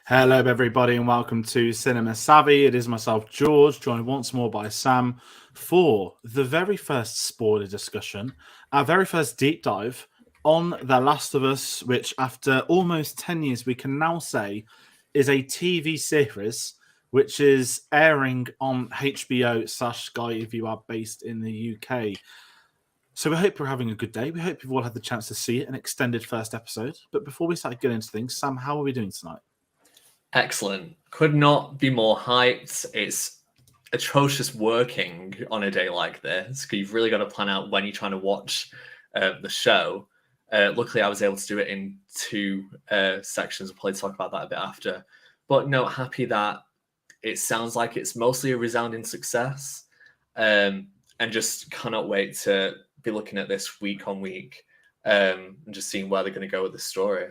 Hello, everybody, and welcome to Cinema Savvy. It is myself, George, joined once more by Sam for the very first spoiler discussion, our very first deep dive on The Last of Us, which after almost 10 years, we can now say is a TV series which is airing on HBO/Sky if you are based in the UK. So we hope you're having a good day. We hope you've all had the chance to see it, an extended first episode. But before we start getting into things, Sam, how are we doing tonight? Excellent. Could not be more hyped. It's atrocious working on a day like this because you've really got to plan out when you're trying to watch the show. Luckily, I was able to do it in two sections. We'll probably talk about that a bit after. But no, happy that it sounds like it's mostly a resounding success. And just cannot wait to be looking at this week on week and just seeing where they're going to go with the story.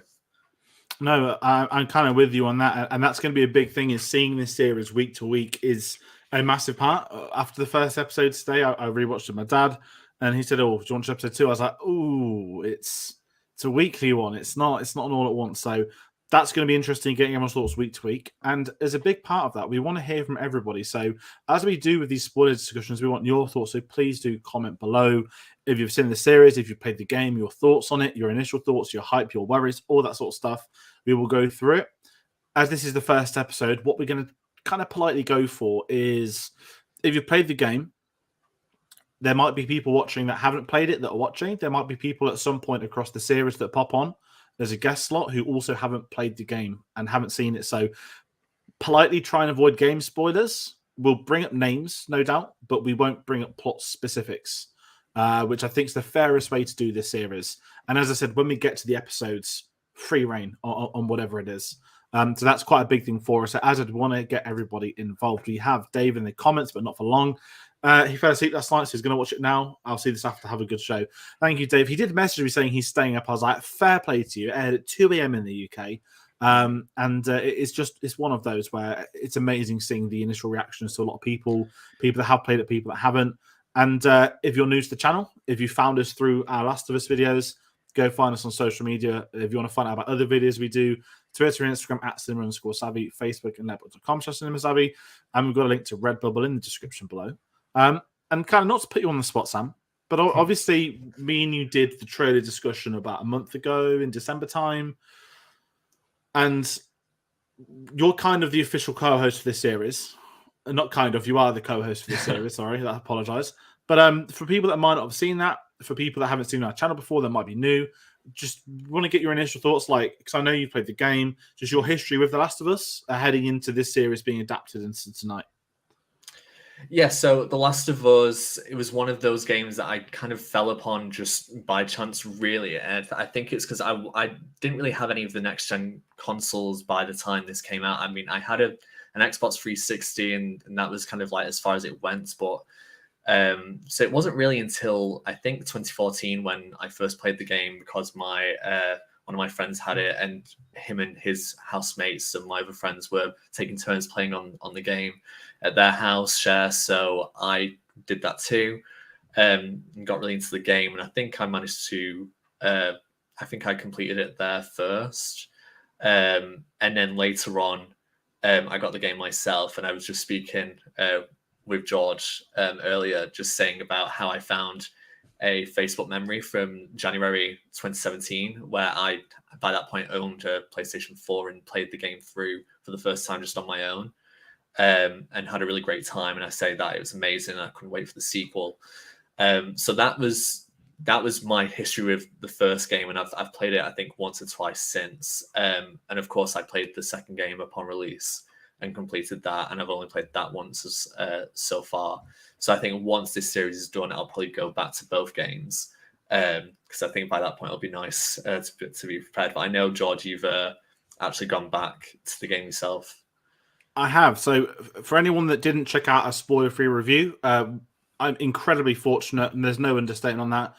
No, I'm kind of with you on that, and that's going to be a big thing. Is seeing this series week to week is a massive part. After the first episode today, I rewatched it with my dad, and he said, "Oh, do you want to watch episode 2?" I was like, "Ooh, it's a weekly one. It's not an all at once." So that's going to be interesting, getting everyone's thoughts week to week. And as a big part of that, we want to hear from everybody. So as we do with these spoiler discussions, we want your thoughts. So please do comment below. If you've seen the series, if you've played the game, your thoughts on it, your initial thoughts, your hype, your worries, all that sort of stuff. We will go through it. As this is the first episode, what we're going to kind of politely go for is, if you've played the game, there might be people watching that haven't played it that are watching. There might be people at some point across the series that pop on. There's a guest slot who also haven't played the game and haven't seen it. So politely try and avoid game spoilers. We'll bring up names, no doubt, but we won't bring up plot specifics, which I think is the fairest way to do this series. And as I said, when we get to the episodes, free reign on whatever it is. So that's quite a big thing for us. So as I'd want to get everybody involved, we have Dave in the comments, but not for long. He fell asleep last night, so he's going to watch it now. I'll see this after. Have a good show. Thank you, Dave. He did message me saying he's staying up. I was like, fair play to you. It aired at 2 a.m. in the UK. It's one of those where it's amazing seeing the initial reactions to a lot of people that have played it, people that haven't. And if you're new to the channel, if you found us through our Last of Us videos, go find us on social media. If you want to find out about other videos we do, Twitter and Instagram at cinema_savvy, Facebook and netbook.com/cinema_savvy. And we've got a link to Redbubble in the description below. And kind of not to put you on the spot, Sam, but obviously me and you did the trailer discussion about a month ago in December time. And you're kind of the official co-host for this series. Not kind of, you are the co-host for this series. Sorry, I apologize. But for people that might not have seen that, for people that haven't seen our channel before, that might be new, just want to get your initial thoughts, like, because I know you played the game, just your history with The Last of Us heading into this series being adapted into tonight. Yeah, so The Last of Us, it was one of those games that I kind of fell upon just by chance, really. And I think it's because I didn't really have any of the next-gen consoles by the time this came out. I mean, I had an Xbox 360, and that was kind of like as far as it went. But so it wasn't really until, I think, 2014 when I first played the game, because my one of my friends had it, and him and his housemates and my other friends were taking turns playing on the game at their house share. So I did that too, and got really into the game. And I think I managed to, I think I completed it there first. And then later on, I got the game myself, and I was just speaking with George earlier, just saying about how I found a Facebook memory from January 2017, where I, by that point, owned a PlayStation 4 and played the game through for the first time just on my own, and had a really great time. And I say that it was amazing. I couldn't wait for the sequel. So that was my history with the first game, and I've played it, I think, once or twice since. And of course, I played the second game upon release and completed that, and I've only played that once so far. So I think once this series is done, I'll probably go back to both games, because I think by that point it'll be nice to be prepared. But I know, George, you've actually gone back to the game yourself. I have. So for anyone that didn't check out a spoiler-free review, I'm incredibly fortunate, and there's no understatement on that.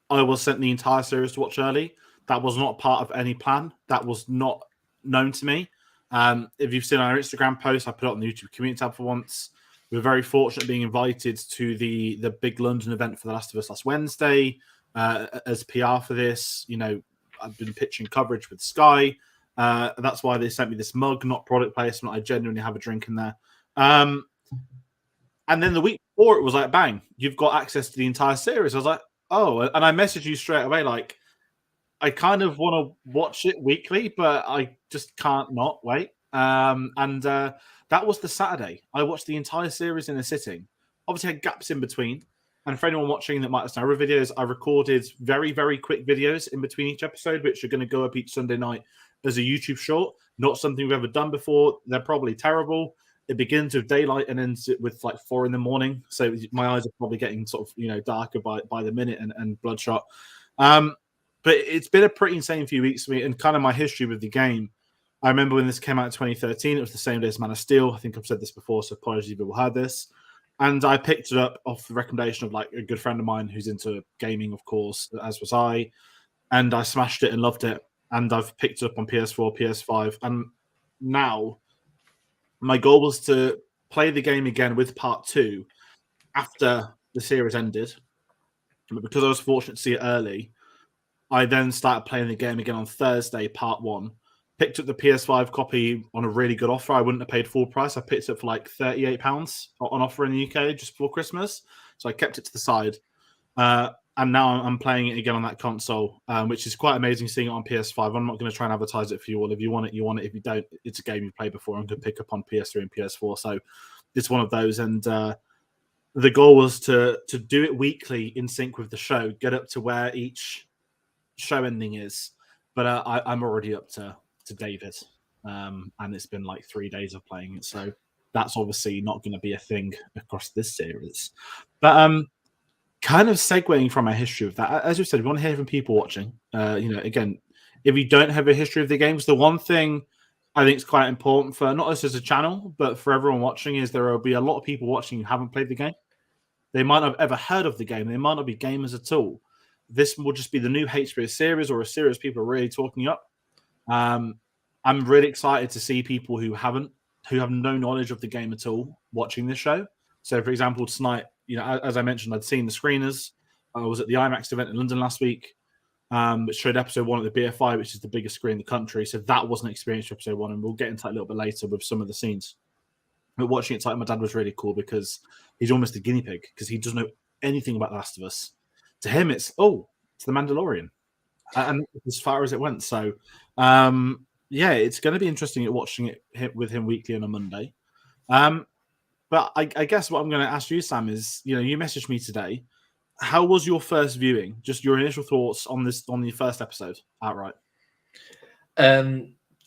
I was sent the entire series to watch early. That was not part of any plan. That was not known to me. If you've seen our Instagram post, I put it on the YouTube community tab for once. We were very fortunate being invited to the big London event for The Last of Us last Wednesday as PR for this. You know, I've been pitching coverage with Sky. That's why they sent me this mug, not product placement. I genuinely have a drink in there. And then the week before, it was like, bang, you've got access to the entire series. I was like, oh, and I messaged you straight away, like, I kind of want to watch it weekly, but I just can't not wait. That was the Saturday. I watched the entire series in a sitting. Obviously, had gaps in between. And for anyone watching that might have seen other videos, I recorded very, very quick videos in between each episode, which are going to go up each Sunday night as a YouTube short. Not something we've ever done before. They're probably terrible. It begins with daylight and ends with like 4 a.m. So my eyes are probably getting sort of, darker by the minute and bloodshot. But it's been a pretty insane few weeks for me, and kind of my history with the game. I remember when this came out in 2013, it was the same day as Man of Steel. I think I've said this before, so apologies if people heard this. And I picked it up off the recommendation of like a good friend of mine who's into gaming, of course, as was I. And I smashed it and loved it. And I've picked it up on PS4, PS5. And now my goal was to play the game again with part 2 after the series ended. But because I was fortunate to see it early, I then started playing the game again on Thursday, part 1. Picked up the PS5 copy on a really good offer. I wouldn't have paid full price. I picked it up for like £38 on offer in the UK just before Christmas. So I kept it to the side. And now I'm playing it again on that console, which is quite amazing seeing it on PS5. I'm not going to try and advertise it for you all. If you want it, you want it. If you don't, it's a game you've played before and could pick up on PS3 and PS4. So it's one of those. And the goal was to do it weekly in sync with the show, get up to where each show ending is. But I'm already up to David, and it's been like 3 days of playing it. So that's obviously not going to be a thing across this series. But kind of segueing from our history of that, as you said, we want to hear from people watching. Again, if you don't have a history of the games, the one thing I think is quite important for not us as a channel, but for everyone watching, is there will be a lot of people watching who haven't played the game. They might not have ever heard of the game. They might not be gamers at all. This will just be the new HBO series, or a series people are really talking up. I'm really excited to see people who have no knowledge of the game at all watching this show. So, for example, tonight, as I mentioned, I'd seen the screeners. I was at the IMAX event in London last week, which showed episode 1 at the BFI, which is the biggest screen in the country. So that was an experience for episode 1, and we'll get into that a little bit later with some of the scenes. But watching it tonight, my dad was really cool because he's almost a guinea pig because he doesn't know anything about The Last of Us. To him, it's The Mandalorian, and as far as it went. So, it's going to be interesting watching it with him weekly on a Monday. But I guess what I'm going to ask you, Sam, is you messaged me today. How was your first viewing? Just your initial thoughts on the first episode outright.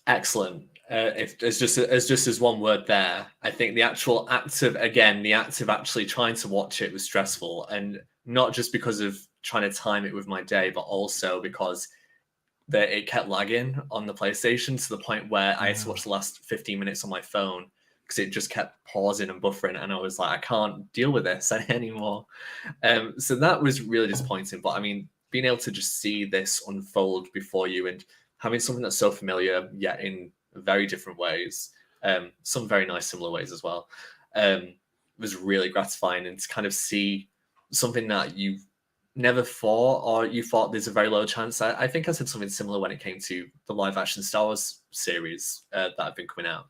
Excellent. If it's just as one word there, I think the actual act of actually trying to watch it was stressful, and not just because of trying to time it with my day, but also because it kept lagging on the PlayStation to the point where I had to watch the last 15 minutes on my phone because it just kept pausing and buffering, and I was like, I can't deal with this anymore. So that was really disappointing. But I mean, being able to just see this unfold before you and having something that's so familiar yet in very different ways, some very nice similar ways as well, was really gratifying. And to kind of see something that you never thought, or you thought there's a very low chance. I think I said something similar when it came to the live action Star Wars series that have been coming out,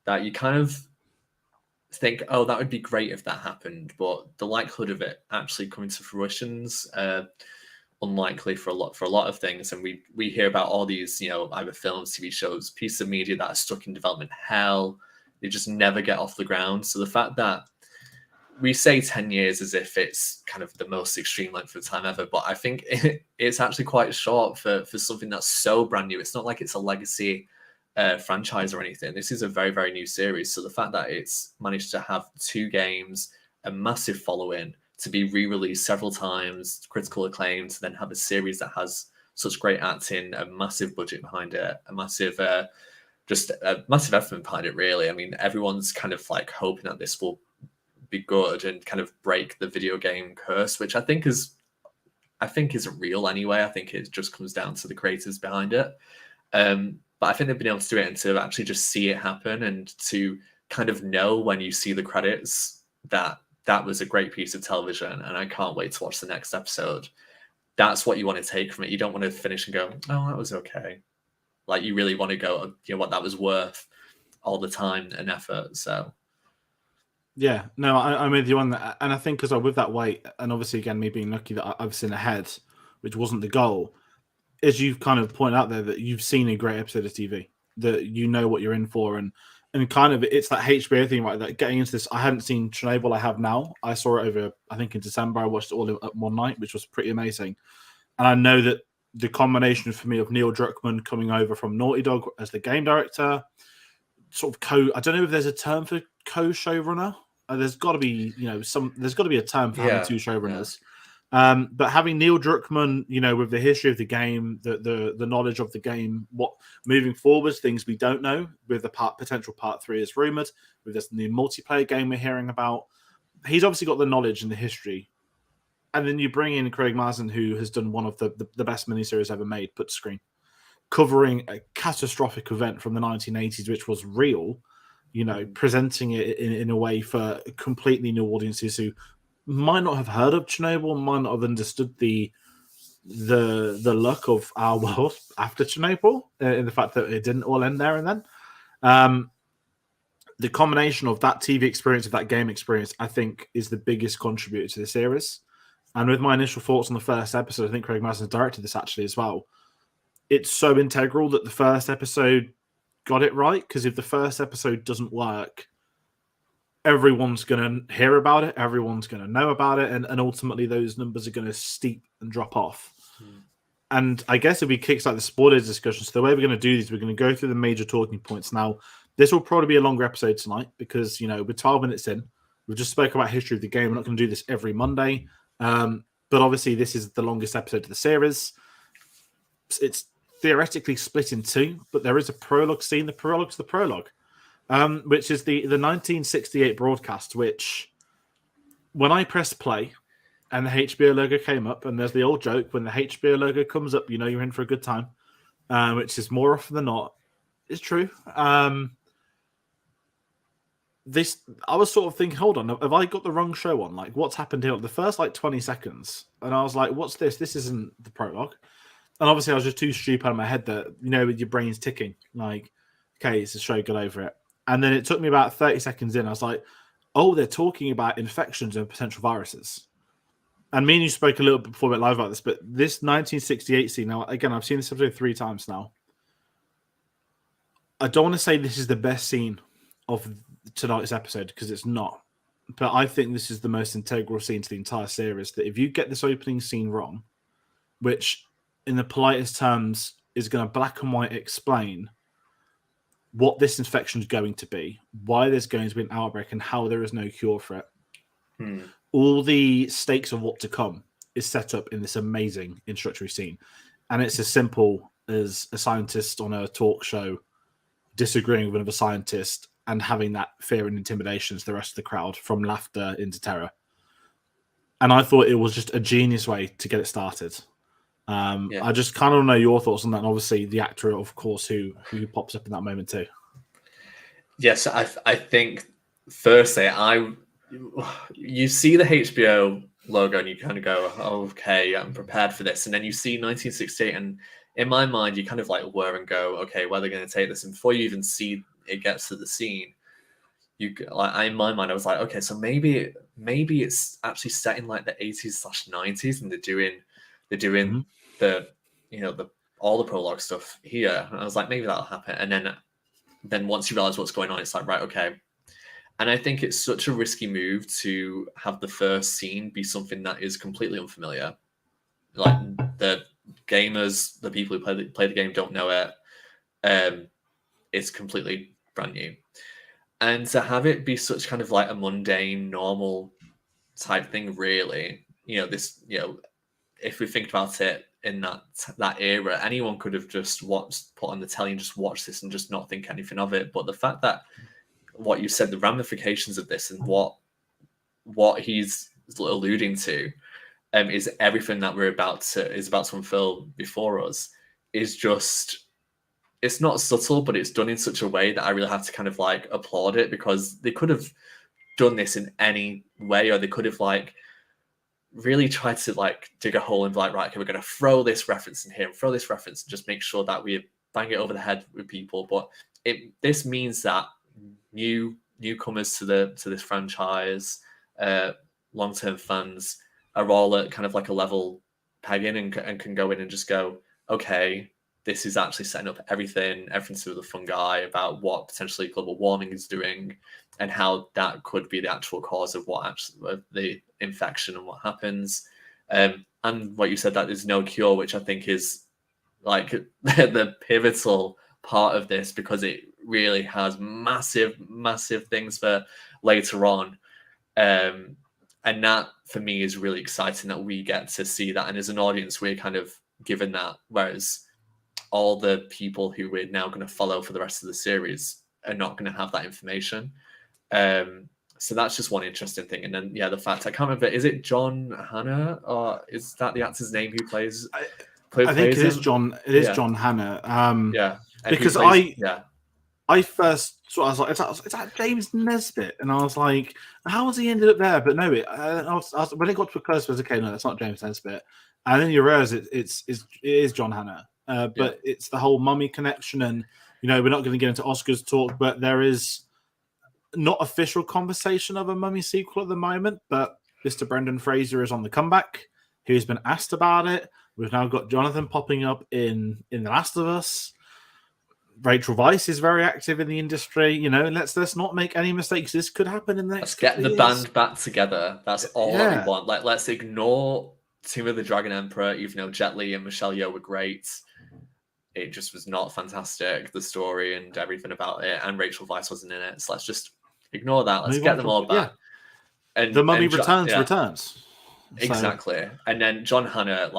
that you kind of think, oh, that would be great if that happened, but the likelihood of it actually coming to fruition's unlikely for a lot of things. And we hear about all these, either films, TV shows, pieces of media that are stuck in development hell. They just never get off the ground. So the fact that we say 10 years as if it's kind of the most extreme length of time ever, but I think it's actually quite short for something that's so brand new. It's not like it's a legacy franchise or anything. This is a very, very new series. So the fact that it's managed to have 2 games, a massive following, to be re-released several times, critical acclaim, to then have a series that has such great acting, a massive budget behind it, a massive effort behind it, really. I mean, everyone's kind of like hoping that this will be good and kind of break the video game curse, which I think isn't real anyway. I think it just comes down to the creators behind it. But I think they've been able to do it and to actually just see it happen, and to kind of know when you see the credits that was a great piece of television, and I can't wait to watch the next episode. That's what you want to take from it. You don't want to finish and go, oh, that was okay. Like you really want to go, what that was worth all the time and effort. So yeah, no, I'm with you on that, and I think as well with that weight, and obviously again me being lucky that I've seen ahead, which wasn't the goal, as you've kind of pointed out there that you've seen a great episode of TV, that you know what you're in for, and kind of it's that HBO thing, right? That getting into this, I hadn't seen Chernobyl. I have now. I saw it over, I think in December. I watched it all at one night, which was pretty amazing. And I know that the combination for me of Neil Druckmann coming over from Naughty Dog as the game director, sort of I don't know if there's a term for co-showrunner. There's got to be, there's got to be a term for having two showrunners. Yeah. But having Neil Druckmann, with the history of the game, the knowledge of the game, what moving forwards, things we don't know, with the potential part 3 is rumored, with this new multiplayer game we're hearing about, he's obviously got the knowledge and the history. And then you bring in Craig Mazin, who has done one of the best miniseries ever made, put to screen, covering a catastrophic event from the 1980s, which was real, presenting it in a way for completely new audiences who might not have heard of Chernobyl, might not have understood the luck of our world after Chernobyl, in the fact that it didn't all end there and then. The combination of that TV experience, of that game experience, I think is the biggest contributor to the series. And with my initial thoughts on the first episode, I think Craig Mazin directed this actually as well. It's so integral that the first episode got it right, because if the first episode doesn't work, everyone's going to hear about it, everyone's going to know about it, and ultimately those numbers are going to steep and drop off. And I guess if we kickstart the spoilers discussion, so the way we're going to do these, we're going to go through the major talking points. Now, this will probably be a longer episode tonight because, we're 12 minutes in. We've just spoken about history of the game. We're not going to do this every Monday. But obviously, this is the longest episode of the series. It's theoretically split in two, but there is a prologue scene. The prologue to the prologue, which is the 1968 broadcast, which when I pressed play and the HBO logo came up, and there's the old joke, when the HBO logo comes up, you're in for a good time, which is more often than not, is true. I was sort of thinking, hold on, have I got the wrong show on? Like, what's happened here? The first 20 seconds, and I was like, what's this? This isn't the prologue. And obviously, I was just too stupid in my head that, with your brain's ticking, like, okay, it's a show, get over it. And then it took me about 30 seconds in. I was like, oh, they're talking about infections and potential viruses. And me and you spoke a little bit before we went live about this, but this 1968 scene, now, again, I've seen this episode 3 times now. I don't want to say this is the best scene of tonight's episode, because it's not. But I think this is the most integral scene to the entire series, that if you get this opening scene wrong, which in the politest terms is going to black and white explain what this infection is going to be, why there's going to be an outbreak, and how there is no cure for it. All the stakes of what to come is set up in this amazing introductory scene. And it's as simple as a scientist on a talk show disagreeing with another scientist and having that fear and intimidation to the rest of the crowd, from laughter into terror. And I thought it was just a genius way to get it started. I just kind of know your thoughts on that, and obviously the actor, of course, who pops up in that moment too. Yes, I think firstly, you see the HBO logo and you kind of go, oh, okay, I'm prepared for this, and then you see 1968, and in my mind, you kind of like whir and go, okay, where are they going to take this? And before you even see it gets to the scene, in my mind, I was like, okay, so maybe it's actually set in like the 80s/90s, and they're doing the all the prologue stuff here. And I was like, maybe that'll happen. And then once you realize what's going on, it's like, right, okay. And I think it's such a risky move to have the first scene be something that is completely unfamiliar. Like, the gamers, the people who play the game don't know it. It's completely brand new. And to have it be such kind of like a mundane, normal type thing, really, if we think about it in that era, anyone could have just put on the telly and just watch this and just not think anything of it. But the fact that what you said, the ramifications of this, and what he's alluding to, is everything that is about to unfurl before us, is just, it's not subtle, but it's done in such a way that I really have to kind of like applaud it, because they could have done this in any way, or they could have like really tried to like dig a hole and be like, right, okay, we're going to throw this reference in here and throw this reference and just make sure that we bang it over the head with people, but this means that newcomers to this franchise, long-term fans, are all at kind of like a level pegging and can go in and just go, okay, this is actually setting up everything to do with the fungi, about what potentially global warming is doing, and how that could be the actual cause of the infection and what happens. And what you said, that there's no cure, which I think is like the pivotal part of this, because it really has massive things for later on. And that for me is really exciting that we get to see that. And as an audience, we're kind of given that, whereas all the people who we're now going to follow for the rest of the series are not going to have that information. So that's just one interesting thing. And then, the fact, I can't remember, is it John Hannah, or is that the actor's name who plays? I think it is John. It is John Hannah. Because I first saw, I was like, is that James Nesbitt? And I was like, how has he ended up there? But no, when it got to a close, I was okay, no, that's not James Nesbitt. And then you realize it is John Hannah. But it's the whole mummy connection, and we're not going to get into Oscars talk, but there is not official conversation of a mummy sequel at the moment. But Mr. Brendan Fraser is on the comeback. He's been asked about it. We've now got Jonathan popping up in The Last of Us. Rachel Weisz is very active in the industry. Let's not make any mistakes. This could happen in the next. Let's get the band back together. That's all that we want. Let's ignore Team of the Dragon Emperor, even though Jet Li and Michelle Yeoh were great. It just was not fantastic, the story and everything about it, and Rachel Weisz wasn't in it. So let's just ignore that. Let's get them all back. Yeah. And the mummy returns. Exactly. And then John Hannah,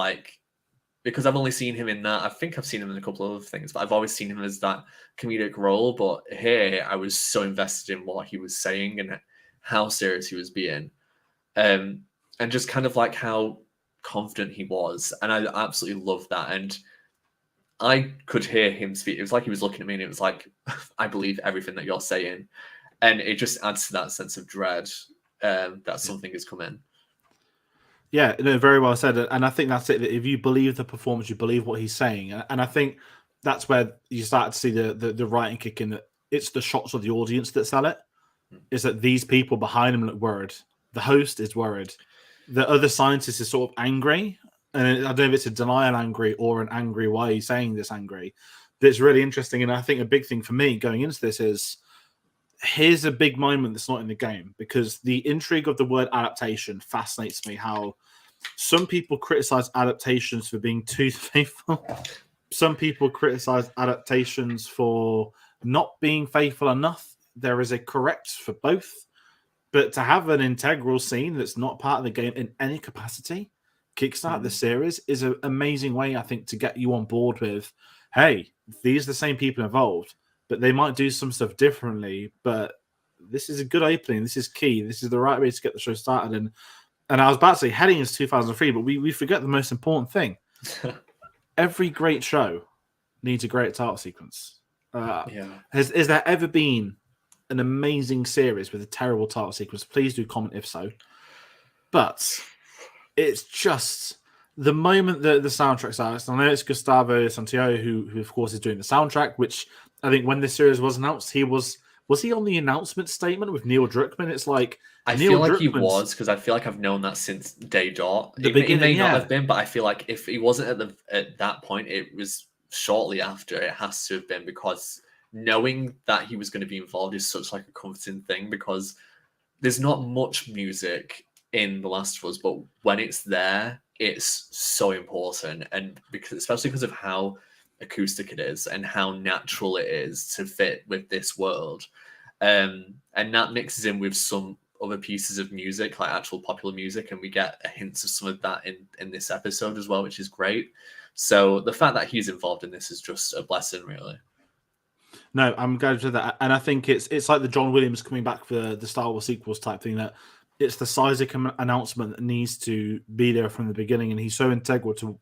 because I've only seen him in that, I think I've seen him in a couple of other things, but I've always seen him as that comedic role. But here, I was so invested in what he was saying and how serious he was being. And just kind of like how confident he was. And I absolutely loved that. And I could hear him speak. It was like he was looking at me, and it was like, I believe everything that you're saying. And it just adds to that sense of dread that something is coming. Yeah, very well said. And I think that's it. If you believe the performance, you believe what he's saying. And I think that's where you start to see the writing kick in, that it's the shots of the audience that sell it. Is that these people behind him look worried. The host is worried. The other scientist is sort of angry. And I don't know if it's a denial angry or an angry, why are you saying this angry? But it's really interesting. And I think a big thing for me going into this is, here's a big moment that's not in the game, because the intrigue of the word adaptation fascinates me. How some people criticize adaptations for being too faithful. Some people criticize adaptations for not being faithful enough. There is a correct for both. But to have an integral scene that's not part of the game in any capacity, kickstart the series, is an amazing way, I think, to get you on board with, hey, these are the same people involved, but they might do some stuff differently. But this is a good opening. This is key. This is the right way to get the show started. And I was about to say heading is 2003, but we forget the most important thing. Every great show needs a great title sequence. Has there ever been an amazing series with a terrible title sequence? Please do comment if so. But it's just the moment that the soundtrack's out. I know it's Gustavo Santiago who of course is doing the soundtrack, which I think when this series was announced, he was he on the announcement statement with Neil Druckmann? It's like, I feel like he was, because I feel like I've known that since day dot. It may not have been, but I feel like if he wasn't at that point, it was shortly after. It has to have been, because knowing that he was going to be involved is such like a comforting thing, because there's not much music in The Last of Us, but when it's there, it's so important. And especially because of how acoustic it is and how natural it is to fit with this world. And that mixes in with some other pieces of music, like actual popular music, and we get a hint of some of that in this episode as well, which is great. So the fact that he's involved in this is just a blessing, really. No, I'm glad to that. And I think it's like the John Williams coming back for the Star Wars sequels type thing, that it's the Isaac announcement that needs to be there from the beginning, and he's so integral to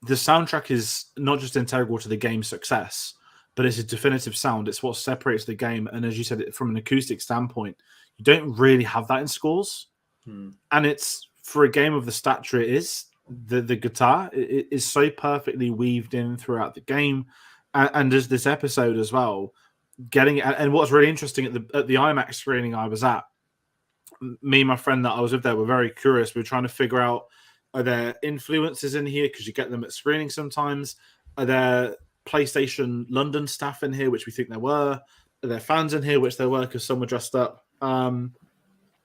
the soundtrack. Is not just integral to the game's success, but it's a definitive sound. It's what separates the game. And as you said, from an acoustic standpoint, you don't really have that in scores. And it's, for a game of the stature it is, the guitar is so perfectly weaved in throughout the game. and as this episode as well, getting and what's really interesting at the IMAX screening I was at, me and my friend that I was with there were very curious. We were trying to figure out, are there influences in here because you get them at screening sometimes? Are there PlayStation London staff in here, which we think there were? Are there fans in here, which there were because some were dressed up? And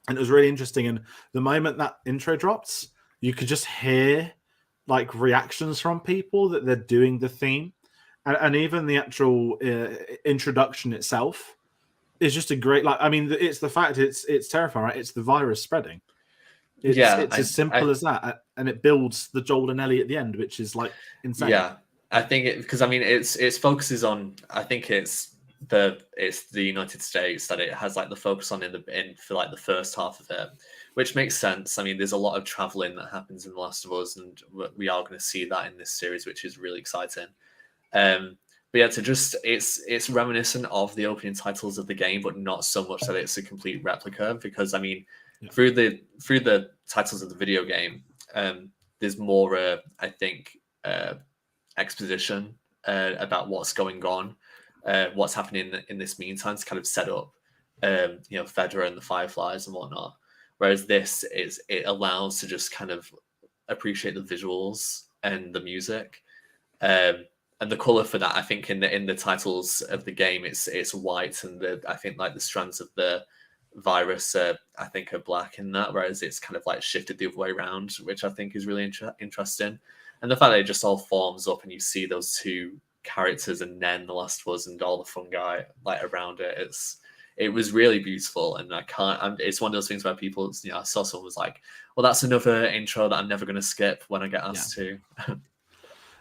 it was really interesting. And the moment that intro drops, you could just hear like reactions from people that they're doing the theme, and even the actual introduction itself is just a great. Like, I mean, it's the fact it's terrifying, right? It's the virus spreading. It's as simple as that, and it builds the Joel and Ellie at the end, which is like insane. Yeah, I think because I mean it focuses on. I think it's the United States that it has like the focus on in for like the first half of it, which makes sense. I mean, there's a lot of traveling that happens in The Last of Us, and we are going to see that in this series, which is really exciting. But yeah, it's reminiscent of the opening titles of the game, but not so much that it's a complete replica. Because I mean, through the titles of the video game, there's more, I think, exposition about what's going on, what's happening in this meantime to kind of set up, Fedra and the Fireflies and whatnot. Whereas it allows to just kind of appreciate the visuals and the music. And the color for that, I think, in the titles of the game, it's white, and I think like the strands of the virus, I think, are black in that, whereas it's kind of like shifted the other way around, which I think is really interesting. And the fact that it just all forms up, and you see those two characters, and then The Last of Us and all the fungi like around it, it was really beautiful. And it's one of those things where people, I saw someone was like, well, that's another intro that I'm never going to skip when I get asked to.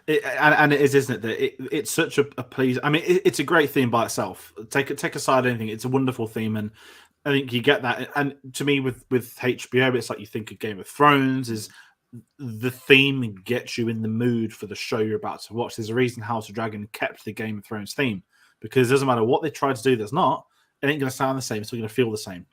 And it is, isn't it? That it's such a please. I mean, it's a great theme by itself. Take aside anything, it's a wonderful theme, and I think you get that. And to me, with HBO, it's like you think of Game of Thrones. Is the theme gets you in the mood for the show you're about to watch. There's a reason House of Dragon kept the Game of Thrones theme, because it doesn't matter what they try to do. There's not. It ain't going to sound the same. It's still going to feel the same.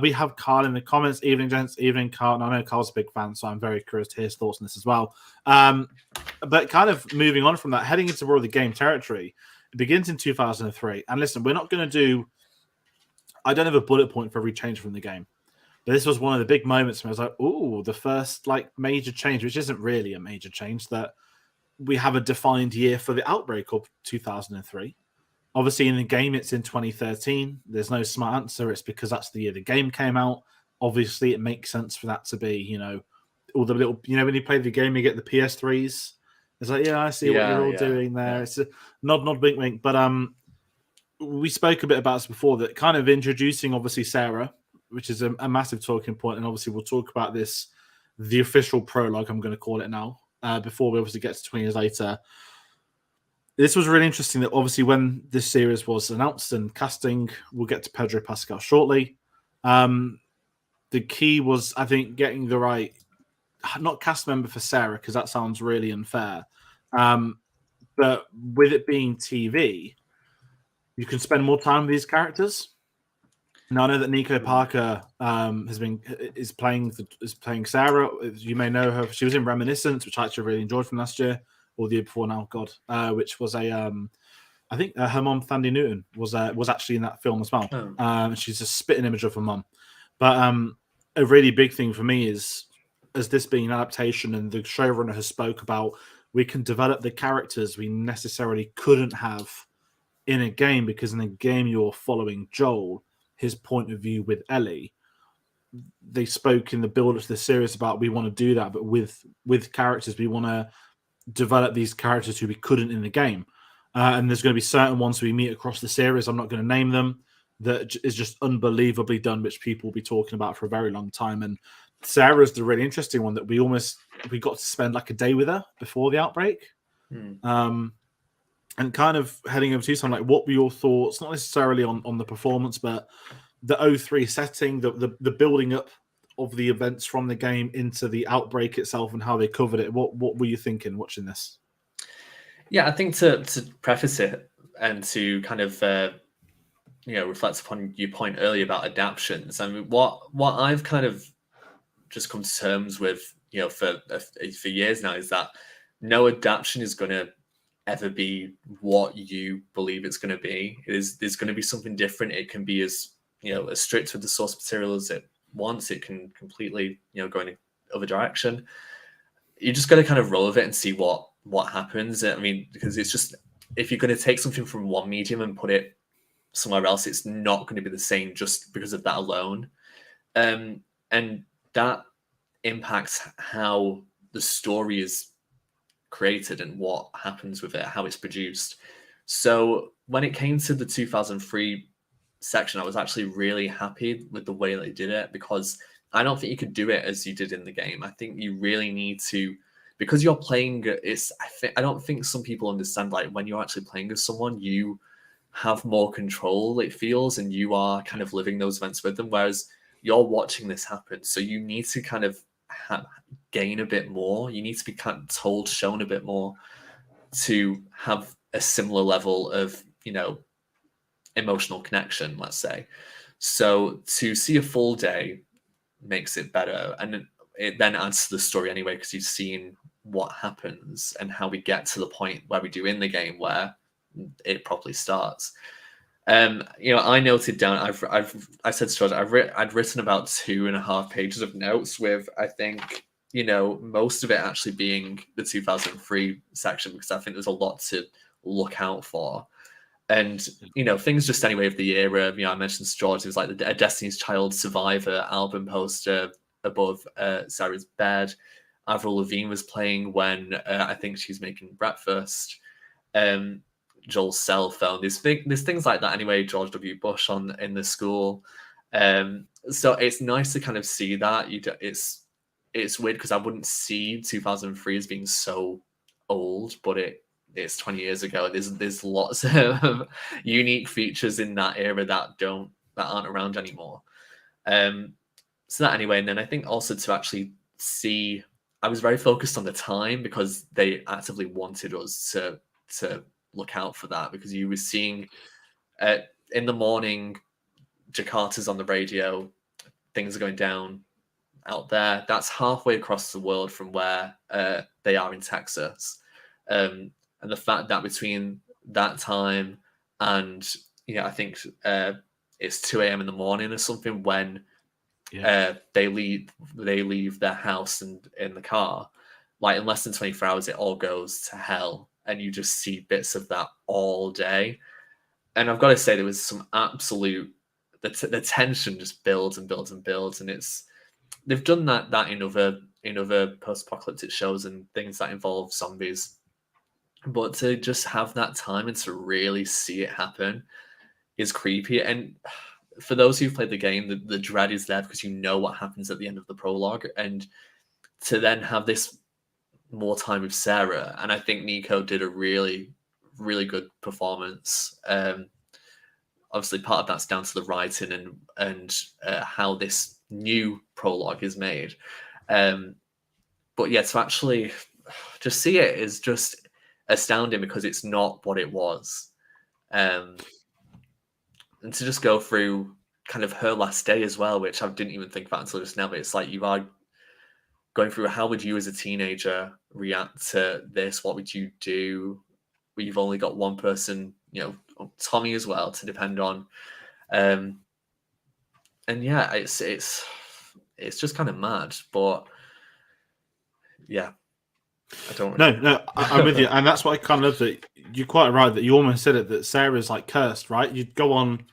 We have Carl in the comments. Evening, gents. Evening, Carl. And I know Carl's a big fan, so I'm very curious to hear his thoughts on this as well. But kind of moving on from that, heading into more of the game territory, it begins in 2003. And listen, we're not going to do... I don't have a bullet point for every change from the game. But this was one of the big moments where I was like, ooh, the first like major change, which isn't really a major change, that we have a defined year for the outbreak of 2003. Obviously, in the game, it's in 2013. There's no smart answer. It's because that's the year the game came out. Obviously, it makes sense for that to be, all the little, when you play the game, you get the PS3s. It's like, I see what you're all doing there. Yeah. It's a nod, wink, wink. But we spoke a bit about this before, that kind of introducing, obviously, Sarah, which is a massive talking point. And obviously, we'll talk about this, the official prologue, I'm going to call it now, before we obviously get to 20 years later. This was really interesting that obviously when this series was announced and casting, we'll get to Pedro Pascal shortly. The key was, I think, getting the right, not cast member for Sarah, because that sounds really unfair. But with it being TV, you can spend more time with these characters. Now I know that Nico Parker is playing Sarah. You may know her. She was in Reminiscence, which I actually really enjoyed from last year. Or the year before now, which was I think her mom, Thandie Newton, was actually in that film as well. She's a spitting image of her mom. But a really big thing for me is, as this being an adaptation, and the showrunner has spoke about, we can develop the characters we necessarily couldn't have in a game, because in a game you're following Joel, his point of view with Ellie. They spoke in the build-up to the series about, we want to do that, but with characters, we want to develop these characters who we couldn't in the game, and there's going to be certain ones we meet across the series. I'm not going to name them. That is just unbelievably done, which people will be talking about for a very long time. And Sarah's the really interesting one that we got to spend like a day with her before the outbreak, and kind of heading over to something like, what were your thoughts? Not necessarily on the performance, but the 03 setting, the building up of the events from the game into the outbreak itself, and how they covered it. What were you thinking watching this? Yeah, I think to preface it, and to kind of reflect upon your point earlier about adaptions. I mean, what I've kind of just come to terms with, for years now, is that no adaptation is going to ever be what you believe it's going to be. There's going to be something different. It can be as as strict with the source material as it wants. It can completely go in other direction. You just got to kind of roll with it and see what happens. I mean, because it's just, if you're going to take something from one medium and put it somewhere else, it's not going to be the same just because of that alone. And that impacts how the story is created and what happens with it, how it's produced. So when it came to the 2003 section, I was actually really happy with the way they did it, because I don't think you could do it as you did in the game. I think you really need to, because you're playing, I don't think some people understand, like, when you're actually playing with someone, you have more control, it feels, and you are kind of living those events with them, whereas you're watching this happen. So you need to kind of gain a bit more. You need to be kind of told, shown a bit more to have a similar level of, emotional connection, let's say. So to see a full day makes it better. And it then adds to the story anyway, because you've seen what happens and how we get to the point where we do in the game where it properly starts. I noted down, I said to George, I'd written about 2.5 pages of notes with, I think, most of it actually being the 2003 section, because I think there's a lot to look out for. And, things just anyway of the era, I mentioned to George, it was like a Destiny's Child Survivor album poster above Sarah's bed. Avril Lavigne was playing when I think she's making breakfast. Joel's cell phone. There's things like that anyway. George W. Bush in the school. So it's nice to kind of see that. It's weird because I wouldn't see 2003 as being so old, but it's 20 years ago. There's lots of unique features in that era that aren't around anymore. So that anyway, and then I think also to actually see, I was very focused on the time because they actively wanted us to look out for that, because you were seeing in the morning, Jakarta's on the radio, things are going down out there. That's halfway across the world from where they are in Texas. And the fact that between that time and, I think it's 2 a.m. in the morning or something when they leave their house and in the car, like in less than 24 hours, it all goes to hell. And you just see bits of that all day. And I've got to say, there was some absolute, the tension just builds and builds and builds. And they've done that in other post-apocalyptic shows and things that involve zombies. But to just have that time and to really see it happen is creepy. And for those who've played the game, the dread is there because you know what happens at the end of the prologue. And to then have this more time with Sarah, and I think Nico did a really, really good performance. Obviously, part of that's down to the writing and how this new prologue is made. But yeah, to actually just see it is just astounding because it's not what it was. And to just go through kind of her last day as well, which I didn't even think about until just now, but it's like you are going through, how would you as a teenager react to this? What would you do? You've only got one person, Tommy as well, to depend on. And yeah, it's just kind of mad, but yeah, I don't. No, I'm with you, and that's what I kind of love. That you're quite right that you almost said it, that Sarah's like cursed, right? You'd go on.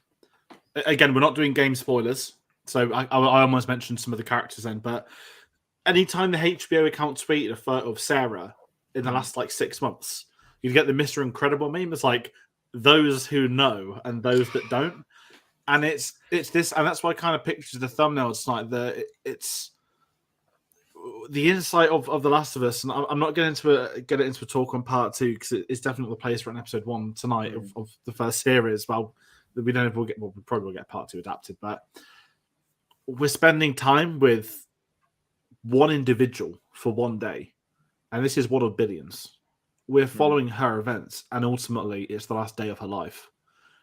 Again, we're not doing game spoilers, so I almost mentioned some of the characters then, but anytime the HBO account tweeted a photo of Sarah in the last 6 months, you get the Mr. Incredible meme. It's like those who know and those that don't, and it's this, and that's why I kind of pictured the thumbnail. It's like it's the insight of The Last of Us, and I'm not getting get it into a talk on part 2 because it's definitely the place for an episode 1 tonight of the first series. Well, we don't know if we probably will get part 2 adapted, but we're spending time with one individual for one day, and this is one of billions. We're following her events, and ultimately it's the last day of her life,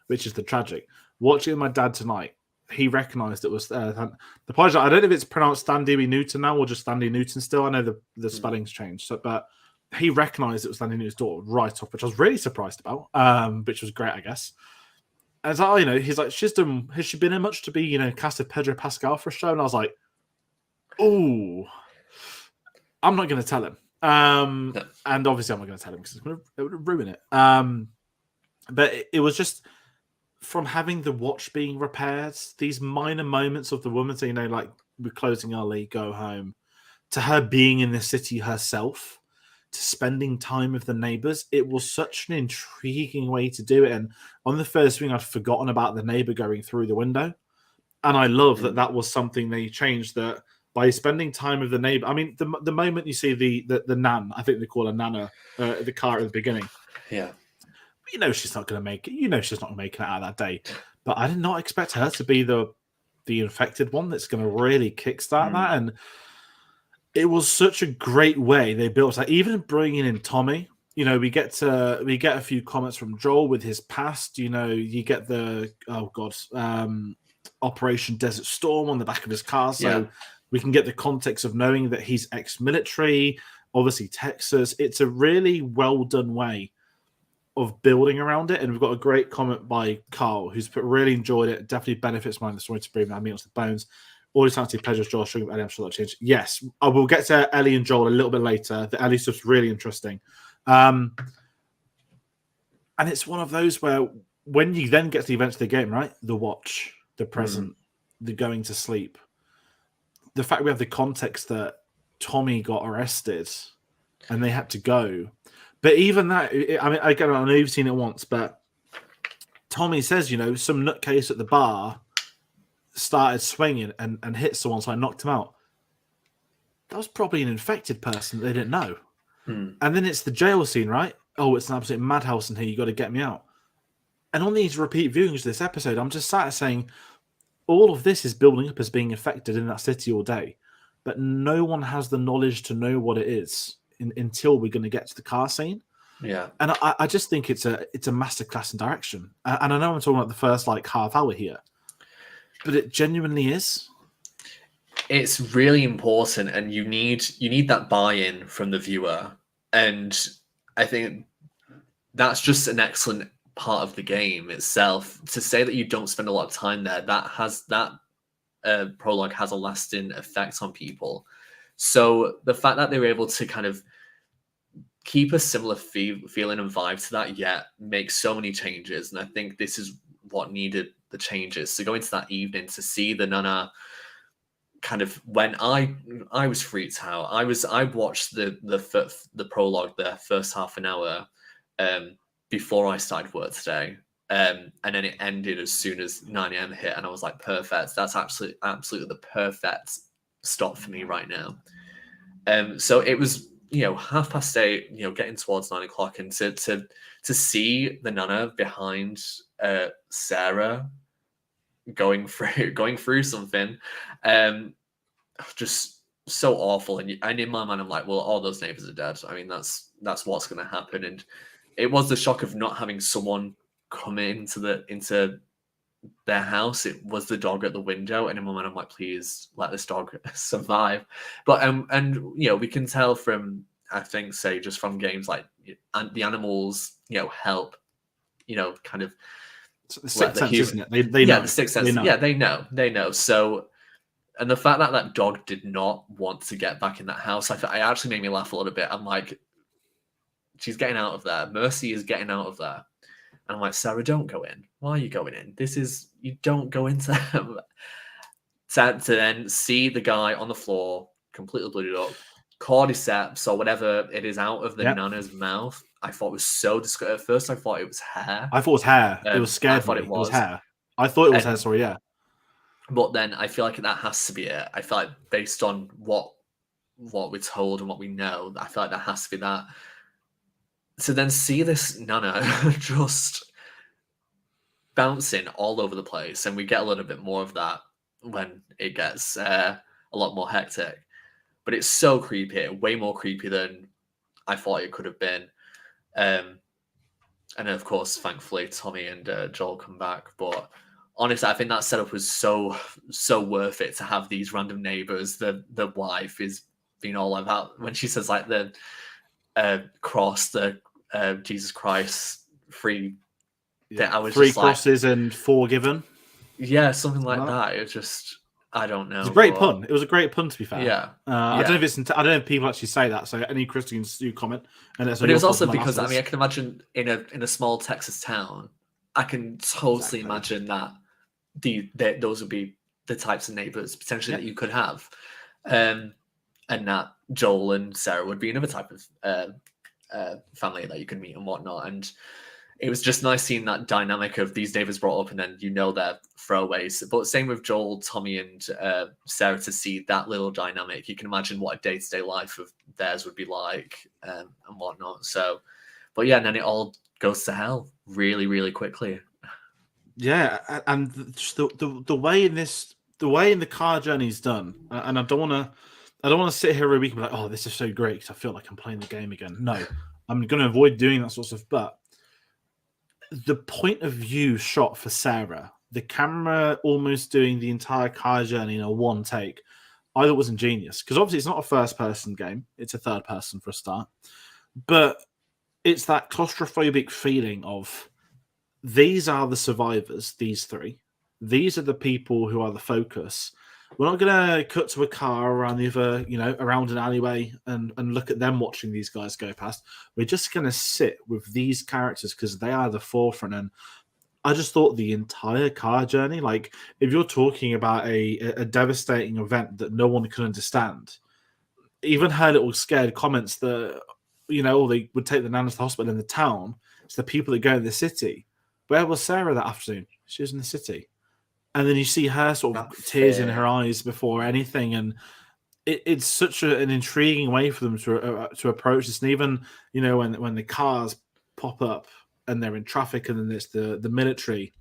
which is the tragic. Watching my dad tonight, he recognised it was the apologize. I don't know if it's pronounced Standy Newton now or just Standy Newton still. I know the spelling's changed, but he recognised it was Danny New's daughter right off, which I was really surprised about, which was great, I guess. As he's like, has she been in much to be, cast as Pedro Pascal for a show? And I was like, oh, I'm not going to tell him. And obviously I'm not going to tell him because it would ruin it. But it was just from having the watch being repaired, these minor moments of the woman saying, like, we're closing early, go home, to her being in the city herself, to spending time with the neighbors. It was such an intriguing way to do it. And on the first thing, I'd forgotten about the neighbor going through the window. And I love that was something they changed, that by spending time with the neighbor. I mean, the moment you see the nan, I think they call her Nana, the car at the beginning. Yeah. She's not going to make it. She's not going to make it out that day. But I did not expect her to be the infected one that's going to really kickstart that. And it was such a great way they built that. Even bringing in Tommy, we get a few comments from Joel with his past. You get the Operation Desert Storm on the back of his car, so we can get the context of knowing that he's ex-military, obviously Texas. It's a really well done way of building around it, and we've got a great comment by Carl, who's really enjoyed it. Definitely benefits mind the story to bring that meat onto the bones. All these times, Pedro's Joel, Sugar, Ellie, I'm sure that'll change. Yes, I will get to Ellie and Joel a little bit later. The Ellie stuff's really interesting. And it's one of those where when you then get to the events of the game, right? The watch, the present, the going to sleep. The fact we have the context that Tommy got arrested and they had to go. But even that, I mean, again, I know you've seen it once, but Tommy says, some nutcase at the bar started swinging and hit someone, so I knocked him out. That was probably an infected person that they didn't know. And then it's the jail scene, right? Oh, it's an absolute madhouse in here. You got to get me out. And on these repeat viewings of this episode, I'm just sat saying, all of this is building up as being affected in that city all day, but no one has the knowledge to know what it is until we're going to get to the car scene. Yeah. And I just think it's a masterclass in direction. And I know I'm talking about the first half hour here, but it genuinely is. It's really important, and you need that buy-in from the viewer. And I think that's just an excellent part of the game itself. To say that you don't spend a lot of time there, that prologue has a lasting effect on people. So the fact that they were able to kind of keep a similar feeling and vibe to that, yet make so many changes, and I think this is what needed the changes. To go into that evening to see the Nana, kind of, when I was freaked out. I watched the prologue, the first half an hour, before I started work today, and then it ended as soon as 9 a.m. hit, and I was like, perfect. That's absolutely the perfect stop for me right now. So it was 8:30, getting towards 9 o'clock, and to see the Nana behind Sarah going through something, just so awful. And in my mind, I'm like, well, all those neighbors are dead. I mean, that's what's going to happen. And it was the shock of not having someone come into their house. It was the dog at the window, and in my mind, I'm like, please let this dog survive. But and we can tell from, I think, say, just from games like the animals, help, kind of. It's the sixth sense, isn't it? They know. The sixth sense. Yeah, they know. So, and the fact that dog did not want to get back in that house, I actually made me laugh a little bit. I'm like, she's getting out of there. Mercy is getting out of there. And I'm like, Sarah, don't go in. Why are you going in? You don't go into them. to then see the guy on the floor, completely blooded up, cordyceps or whatever it is out of the Nana's mouth. I thought it was so disgusting. At first, I thought it was hair. I thought it was hair. It was scared. I thought it was hair. I thought it was hair. Sorry, yeah. But then I feel like that has to be it. I feel like based on what we're told and what we know, I feel like that has to be that. To then see this Nana just bouncing all over the place, and we get a little bit more of that when it gets a lot more hectic. But it's so creepy, way more creepy than I thought it could have been. And then, of course, thankfully, Tommy and Joel come back. But honestly, I think that setup was so worth it, to have these random neighbors. The wife is being all about when she says, like, cross, the Jesus Christ, free. Yeah. I was 3 just crosses and 4 given. Yeah, something like Well, that. It was just, I don't know. It's a great pun. It was a great pun, to be fair. Yeah. I don't know if it's. I don't know if people actually say that. So any Christians do comment, and it's But it was also because I can imagine in a small Texas town, I can totally imagine that those would be the types of neighbors potentially that you could have, and that Joel and Sarah would be another type of family that you can meet and whatnot. And it was just nice seeing that dynamic of these neighbors brought up, and then they're throwaways. But same with Joel, Tommy, and Sarah, to see that little dynamic. You can imagine what a day-to-day life of theirs would be like, and whatnot. So, but yeah, and then it all goes to hell really, really quickly. Yeah, and just the way in the car journey is done, and I don't want to sit here every week and be like, oh, this is so great because I feel like I'm playing the game again. No, I'm going to avoid doing that sort of stuff. But the point of view shot for Sarah, the camera almost doing the entire car journey in a one take, I thought was ingenious because obviously it's not a first person game; it's a third person for a start. But it's that claustrophobic feeling of these are the survivors, these 3. These are the people who are the focus. We're not going to cut to a car around the other, around an alleyway and look at them watching these guys go past. We're just going to sit with these characters because they are the forefront. And I just thought the entire car journey, like if you're talking about a devastating event that no one can understand, even her little scared comments that, they would take the nana to the hospital in the town. It's the people that go in the city. Where was Sarah that afternoon? She was in the city. And then you see her sort of tears in her eyes before anything. And it's such an intriguing way for them to approach this. And even, when the cars pop up and they're in traffic and then it's the military,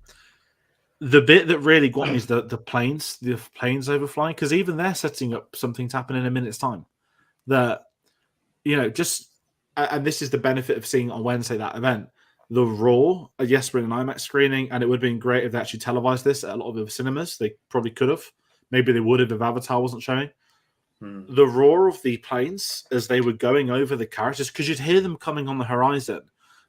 the bit that really got me is the planes overflying. Because even they're setting up something to happen in a minute's time. That, and this is the benefit of seeing on Wednesday that event. The Raw, yes, we're in an IMAX screening, and it would have been great if they actually televised this at a lot of the cinemas. They probably could have. Maybe they would have if Avatar wasn't showing. The roar of the planes as they were going over the characters, because you'd hear them coming on the horizon,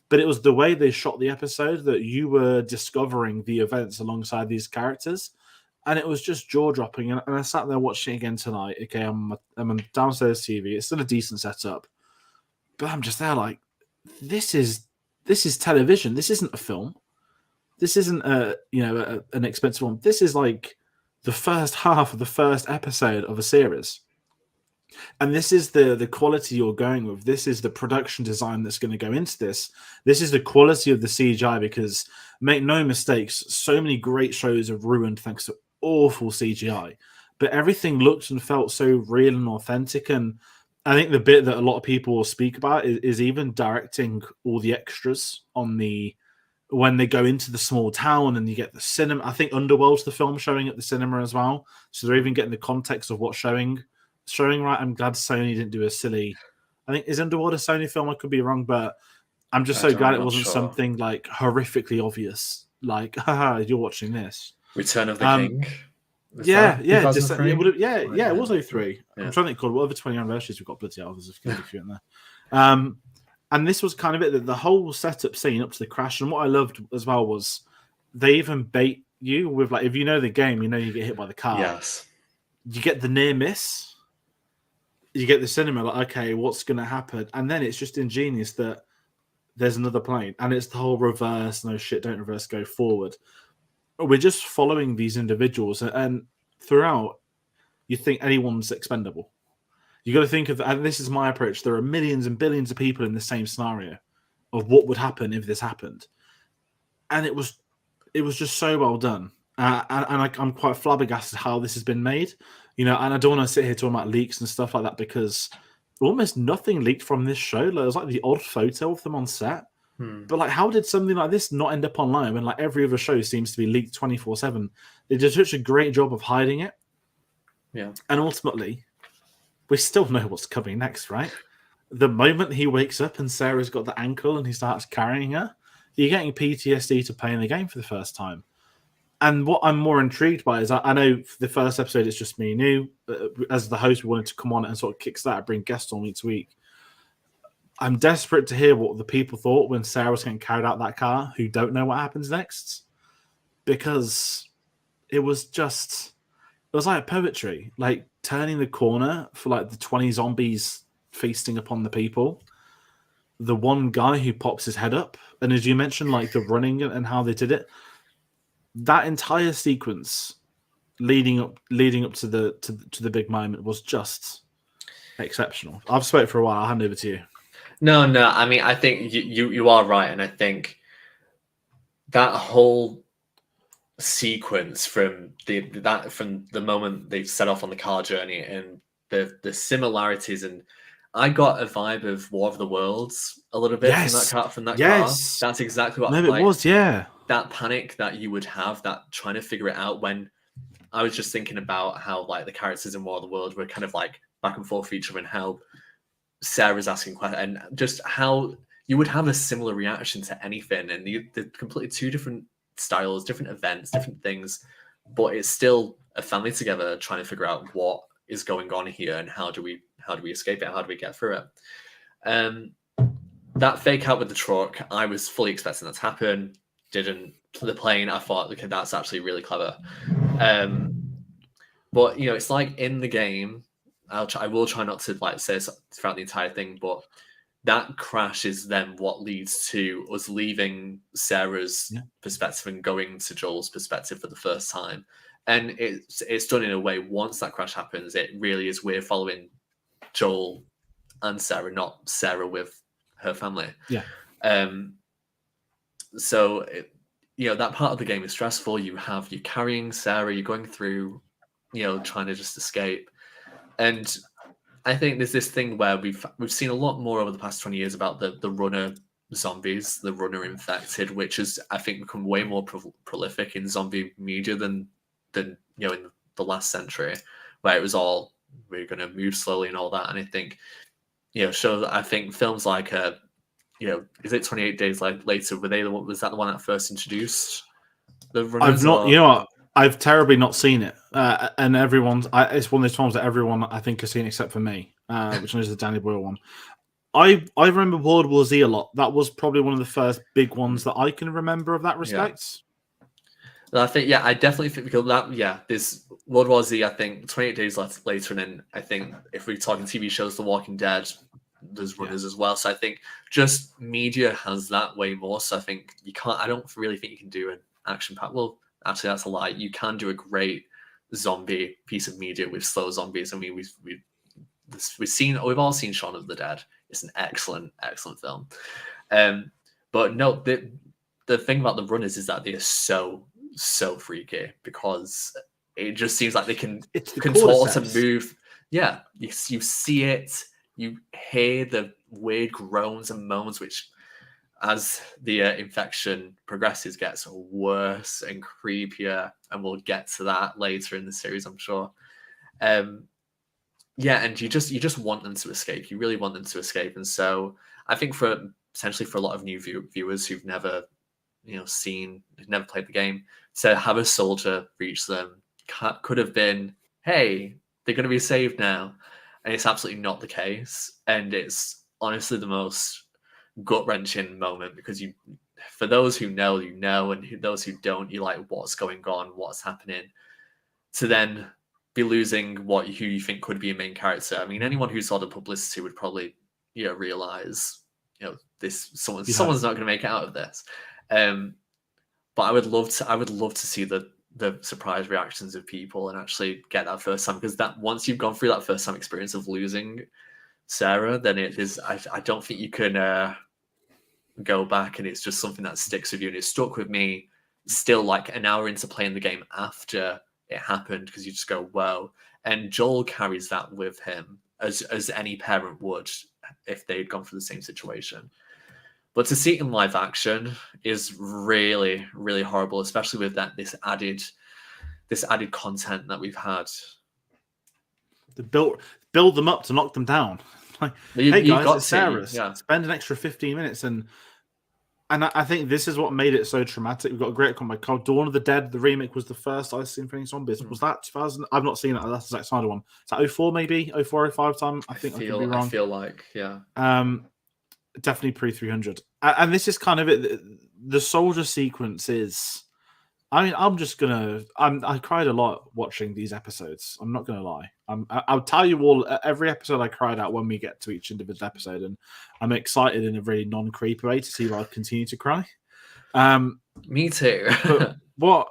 but it was the way they shot the episode that you were discovering the events alongside these characters, and it was just jaw-dropping. And I sat there watching it again tonight. Okay, I'm on downstairs TV. It's still a decent setup, but I'm just there like, this is television. This isn't a film. This isn't an expensive one. This is like the first half of the first episode of a series. And this is the quality you're going with. This is the production design that's going to go into this. This is the quality of the CGI, because make no mistakes, so many great shows are ruined thanks to awful CGI. But everything looked and felt so real and authentic. And I think the bit that a lot of people will speak about is even directing all the extras when they go into the small town and you get the cinema. I think Underworld's the film showing at the cinema as well. So they're even getting the context of what's showing right. I'm glad Sony didn't do a silly. I think is Underworld a Sony film? I could be wrong, but I'm just so glad it wasn't something like horrifically obvious. Like, haha, you're watching this. Return of the King. Yeah, it was 03. I'm trying to think, what other 20 anniversaries we've got. Bloody hell, there's a few in there. And this was kind of it, the whole setup scene up to the crash. And what I loved as well was they even bait you with, like, if you know the game, you get hit by the car. Yes. You get the near miss. You get the cinema, like, okay, what's going to happen? And then it's just ingenious that there's another plane. And it's the whole reverse, no shit, don't reverse, go forward. We're just following these individuals. And throughout, you think anyone's expendable. You got to think of, and this is my approach, there are millions and billions of people in the same scenario of what would happen if this happened. And it was just so well done. And I'm quite flabbergasted how this has been made. And I don't want to sit here talking about leaks and stuff like that, because almost nothing leaked from this show. Like, there's like the odd photo of them on set. But like, how did something like this not end up online when like every other show seems to be leaked 24/7? They did such a great job of hiding it. Yeah. And ultimately, we still know what's coming next, right? The moment he wakes up and Sarah's got the ankle and he starts carrying her, you're getting PTSD to playing the game for the first time. And what I'm more intrigued by is I know for the first episode it's just me and you. As the host, we wanted to come on and sort of kickstart, bring guests on week to week. I'm desperate to hear what the people thought when Sarah was getting carried out that car who don't know what happens next. Because it was like poetry, like turning the corner for like the 20 zombies feasting upon the people. The one guy who pops his head up, and as you mentioned, like the running and how they did it, that entire sequence leading up to the big moment was just exceptional. I've spoke for a while. I'll hand over to you. No, I mean, I think you are right, and I think that whole sequence from the moment they set off on the car journey and the similarities, and I got a vibe of War of the Worlds a little bit from that car. That's exactly what it was. Yeah, that panic that you would have, that trying to figure it out. When I was just thinking about how like the characters in War of the World were kind of like back and forth for each other, and how Sarah's asking questions, and just how you would have a similar reaction to anything, and they're completely two different styles, different events, different things, but it's still a family together trying to figure out what is going on here and how do we escape it, how do we get through it. That fake out with the truck, I was fully expecting that to happen. Didn't. The plane, I thought, okay, that's actually really clever. But you know, it's like in the game, I will try not to like say this throughout the entire thing, but that crash is then what leads to us leaving Sarah's perspective and going to Joel's perspective for the first time. And it's done in a way, once that crash happens, it really is we're following Joel and Sarah, not Sarah with her family. Yeah. So, that part of the game is stressful. You're carrying Sarah, you're going through, trying to just escape. And I think there's this thing where we've seen a lot more over the past 20 years about the runner zombies, the runner infected, which has, I think, become way more prolific in zombie media than in the last century, where it was all we're going to move slowly and all that. And I think I think films like is it 28 Days Later? Was that the one that first introduced the runners? I've not. You know what? I've terribly not seen it, and it's one of those films that everyone I think has seen except for me, which is the Danny Boyle one. I remember World War Z a lot. That was probably one of the first big ones that I can remember of that respect. Yeah. I think, I definitely think because this World War Z, I think 28 Days Later, and then I think if we're talking TV shows, The Walking Dead, there's runners as well. So I think just media has that way more. So I think I don't really think you can do an action pack. Well, actually, that's a lie. You can do a great zombie piece of media with slow zombies. I mean, we've all seen Shaun of the Dead. It's an excellent film. But no, the thing about the runners is that they are so freaky, because it just seems like they can contort and move. Yeah, you see it. You hear the weird groans and moans, which, as the infection progresses, gets worse and creepier, and we'll get to that later in the series, I'm sure. And you just want them to escape. You really want them to escape, and so I think potentially for a lot of new viewers who've never never played the game, to have a soldier reach them could have been, hey, they're going to be saved now, and it's absolutely not the case. And it's honestly the most gut-wrenching moment, because for those who know, and those who don't, you're like, what's going on, what's happening, to then be losing who you think could be a main character. I mean, anyone who saw the publicity would probably realize someone's not going to make it out of this. But I would love to see the surprise reactions of people and actually get that first time, because that once you've gone through that first time experience of losing Sarah, then it is. I don't think you can go back, and it's just something that sticks with you. And it stuck with me still, like an hour into playing the game after it happened, because you just go, whoa. And Joel carries that with him as any parent would if they'd gone through the same situation. But to see it in live action is really, really horrible, especially with this added content that we've had. To build them up to knock them down. Like, hey guys, it's Sarah's. Spend an extra 15 minutes, and I think this is what made it so traumatic. We've got a great comment by Carl. Dawn of the Dead, the remake, was the first I've seen for any zombies. Was that 2000? I've not seen that. That's the Zack Snyder one. Is that 04 maybe? 04, 05 time? I think I could be wrong. I feel like, yeah. definitely pre 300. And this is kind of it. The soldier sequence is. I mean, I cried a lot watching these episodes. I'm not gonna lie. I'll tell you all. Every episode I cried out when we get to each individual episode, and I'm excited in a really non-creepy way to see if I continue to cry. Me too. But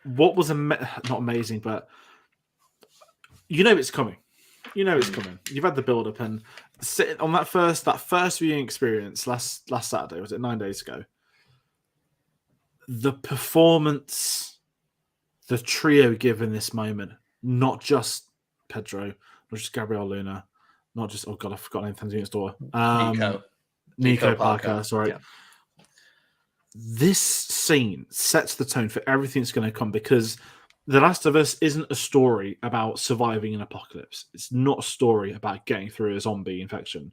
what was not amazing, but it's coming. It's coming. You've had the build-up, and sitting on that first viewing experience last Saturday, was it 9 days ago? The performance the trio give in this moment, not just Pedro, not just Gabriel Luna, not just, oh God, I forgot Anthony's daughter. Nico Parker, sorry. Yeah. This scene sets the tone for everything that's going to come, because The Last of Us isn't a story about surviving an apocalypse. It's not a story about getting through a zombie infection.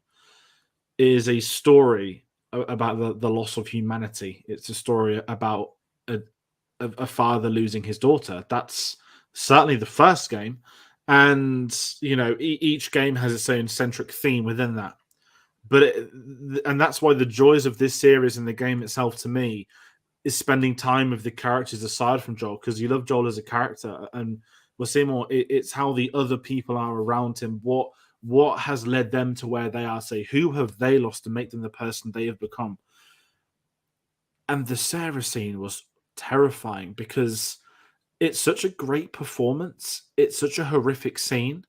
It is a story about the loss of humanity. It's a story about a father losing his daughter. That's certainly the first game. And, each game has its own centric theme within that. And that's why the joys of this series and the game itself, to me, is spending time with the characters aside from Joel, because you love Joel as a character, and we'll see more. It's how the other people are around him. What has led them to where they are? Say, who have they lost to make them the person they have become? And the Sarah scene was terrifying because it's such a great performance. It's such a horrific scene.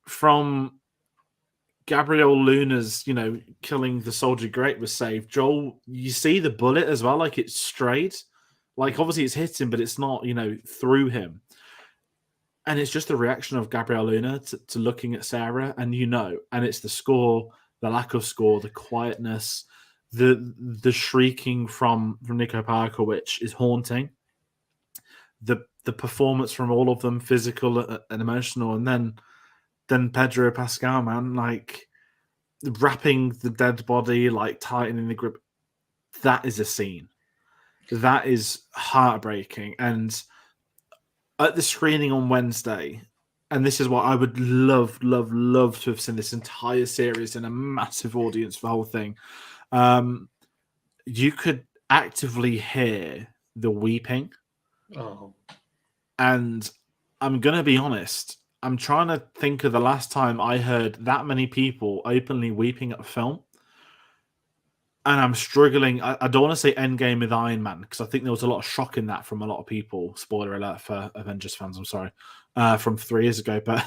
From Gabriel Luna's, killing the soldier great was saved. Joel, you see the bullet as well, like it's strayed. Like, obviously it's hit him, but it's not, through him. And it's just the reaction of Gabriel Luna to looking at Sarah, and and it's the score, the lack of score, the quietness, the shrieking from Nico Parker, which is haunting. The performance from all of them, physical and emotional, and then Pedro Pascal, man, like wrapping the dead body, like tightening the grip. That is a scene. That is heartbreaking. And at the screening on Wednesday, and this is what I would love to have seen this entire series in a massive audience for the whole thing. You could actively hear the weeping. Oh. And I'm going to be honest, I'm trying to think of the last time I heard that many people openly weeping at a film. And I'm struggling. I don't want to say Endgame with Iron Man, because I think there was a lot of shock in that from a lot of people. Spoiler alert for Avengers fans, I'm sorry, from 3 years ago. But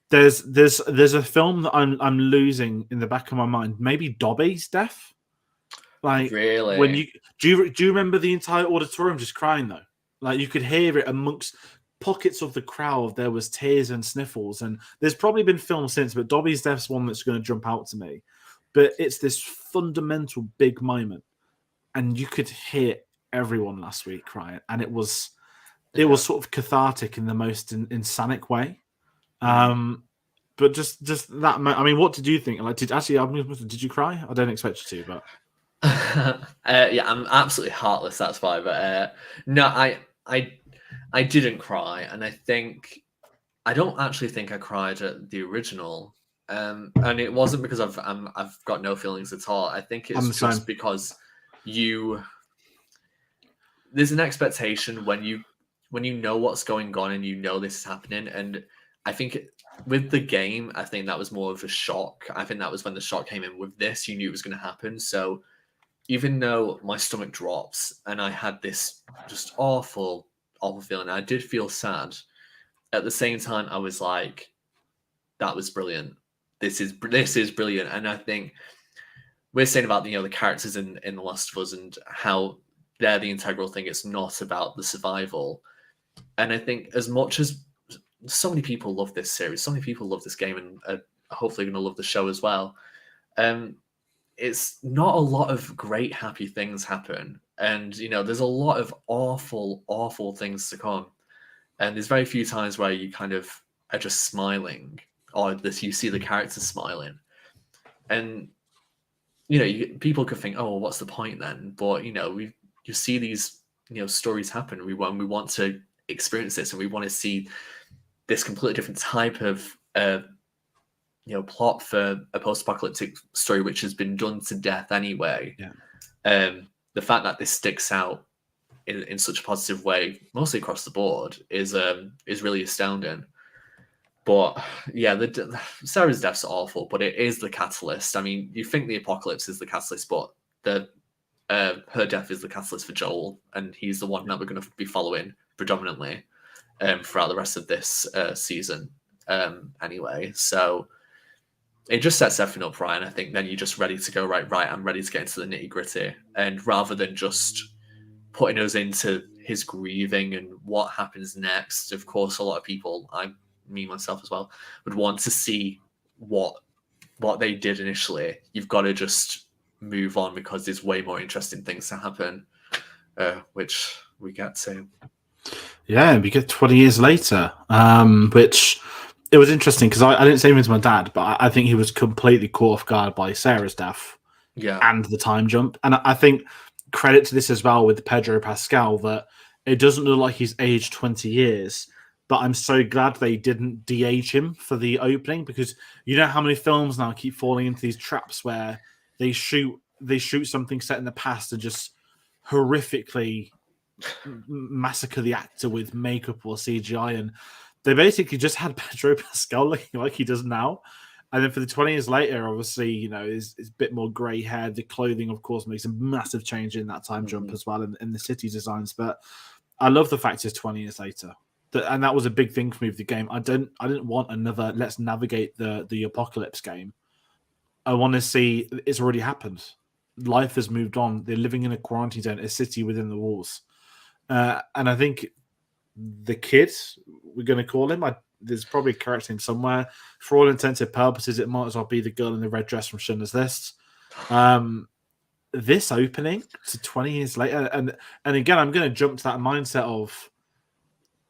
there's a film that I'm losing in the back of my mind. Maybe Dobby's death. Like, really? When do you remember the entire auditorium just crying though? Like, you could hear it amongst pockets of the crowd. There was tears and sniffles, and there's probably been films since, but Dobby's death's one that's going to jump out to me. But it's this fundamental big moment, and you could hear everyone last week crying, and it was sort of cathartic in the most insanic way. But just that. I mean, what did you think? Like, did you cry? I don't expect you to, but yeah, I'm absolutely heartless. That's why. But no, I didn't cry, and I don't actually think I cried at the original. And it wasn't because I've got no feelings at all. I think it's just because there's an expectation when you know what's going on and this is happening. And I think with the game, I think that was more of a shock. I think that was when the shock came in. With this, you knew it was going to happen. So even though my stomach drops and I had this just awful feeling, I did feel sad. At the same time, I was like, that was brilliant. This is brilliant. And I think we're saying about the characters in The Last of Us and how they're the integral thing. It's not about the survival. And I think as much as so many people love this series, so many people love this game, and are hopefully going to love the show as well. It's not a lot of great happy things happen, and there's a lot of awful things to come. And there's very few times where you kind of are just smiling, or that you see the characters smiling. And people could think, oh, well, what's the point then? But you see these stories happen. We want to experience this, and we want to see this completely different type of plot for a post-apocalyptic story which has been done to death anyway. Yeah. The fact that this sticks out in such a positive way, mostly across the board, is really astounding. But yeah, Sarah's death's awful, but it is the catalyst. I mean, you think the apocalypse is the catalyst, but her death is the catalyst for Joel, and he's the one that we're going to be following predominantly throughout the rest of this season. Anyway, so it just sets everything up right, and I think then you're just ready to go, right, I'm ready to get into the nitty-gritty. And rather than just putting us into his grieving and what happens next, of course, a lot of people, me myself as well, would want to see what they did initially. You've got to just move on because there's way more interesting things to happen, which we get to. Yeah, we get 20 years later, which it was interesting because I didn't say anything to my dad, but I think he was completely caught off guard by Sarah's death and the time jump. And I think credit to this as well with Pedro Pascal that it doesn't look like he's aged 20 years, but I'm so glad they didn't de-age him for the opening, because you know how many films now keep falling into these traps where they shoot something set in the past and just horrifically massacre the actor with makeup or CGI, and they basically just had Pedro Pascal looking like he does now. And then for the 20 years later, obviously, is a bit more grey hair. The clothing, of course, makes a massive change in that time jump as well, in the city designs. But I love the fact it's 20 years later. And that was a big thing for me with the game. I didn't want another let's navigate the apocalypse game. I want to see it's already happened. Life has moved on. They're living in a quarantine zone, a city within the walls. And I think the kid, we're going to call him, there's probably a character in somewhere. For all intents and purposes, it might as well be the girl in the red dress from Schindler's List. This opening to 20 years later, and again, I'm going to jump to that mindset of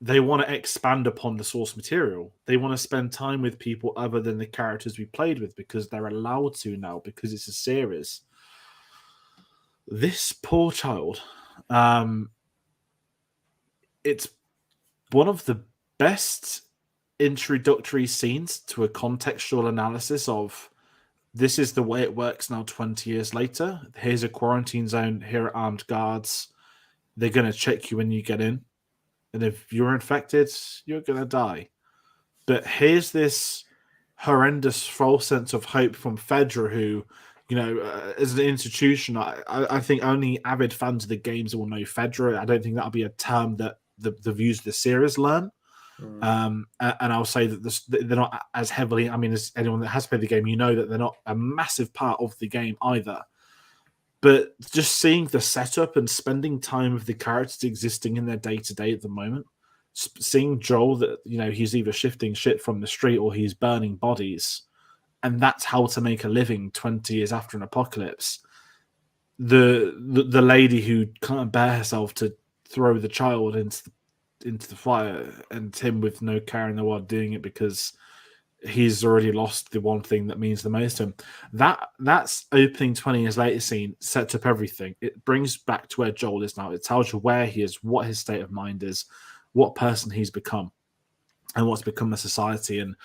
they want to expand upon the source material. They want to spend time with people other than the characters we played with because they're allowed to now, because it's a series. This poor child, it's one of the best introductory scenes to a contextual analysis of this is the way it works now 20 years later. Here's a quarantine zone. Here are armed guards. They're going to check you when you get in. And if you're infected, you're going to die. But here's this horrendous false sense of hope from Fedra, who, as an institution, I think only avid fans of the games will know Fedra. I don't think that'll be a term that the viewers of the series learn. And I'll say that they're not as heavily, as anyone that has played the game, that they're not a massive part of the game either. But just seeing the setup and spending time with the characters existing in their day-to-day at the moment, seeing Joel that, he's either shifting shit from the street or he's burning bodies, and that's how to make a living 20 years after an apocalypse. The lady who can't bear herself to throw the child into the fire, and him with no care in the world doing it because he's already lost the one thing that means the most to him. That's opening 20 years later scene sets up everything. It brings back to where Joel is now. It tells you where he is, what his state of mind is, what person he's become, and what's become a society. And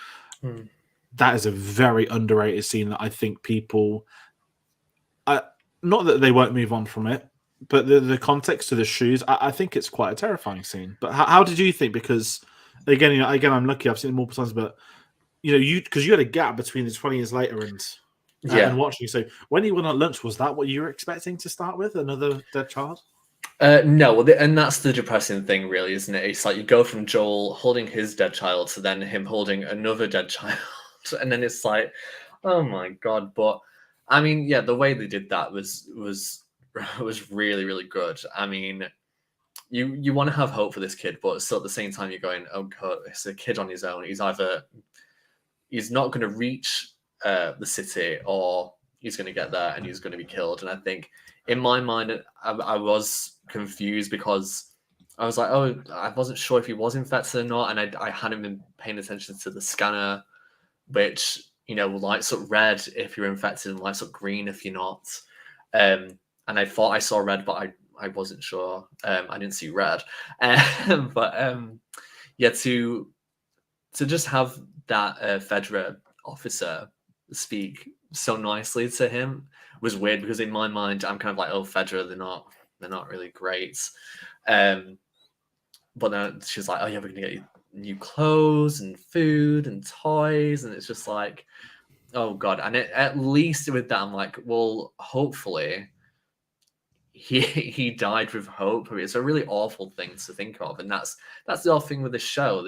that is a very underrated scene that I think people, not that they won't move on from it, but the context of the shoes, I think it's quite a terrifying scene. But how did you think? Because again, I'm lucky. I've seen it multiple times, but because you had a gap between the 20 years later and watching. So when you went on lunch, was that what you were expecting to start with? Another dead child? No, and that's the depressing thing, really, isn't it? It's like you go from Joel holding his dead child to then him holding another dead child, and then it's like, oh my god! But the way they did that was really, really good. You want to have hope for this kid, but still at the same time you're going, oh god, it's a kid on his own. He's not going to reach the city, or he's going to get there and he's going to be killed. And I think in my mind, I was confused because I was like, oh, I wasn't sure if he was infected or not. And I hadn't been paying attention to the scanner, which, lights up red if you're infected and lights up green if you're not. And I thought I saw red, but I wasn't sure. I didn't see red. To just have that Fedra officer speak so nicely to him was weird, because in my mind I'm kind of like, oh, Fedra, they're not really great. But then she's like, oh yeah, we're gonna get you new clothes and food and toys, and it's just like, oh god. And at least with that, I'm like, well, hopefully he died with hope. It's a really awful thing to think of, and that's the other thing with the show.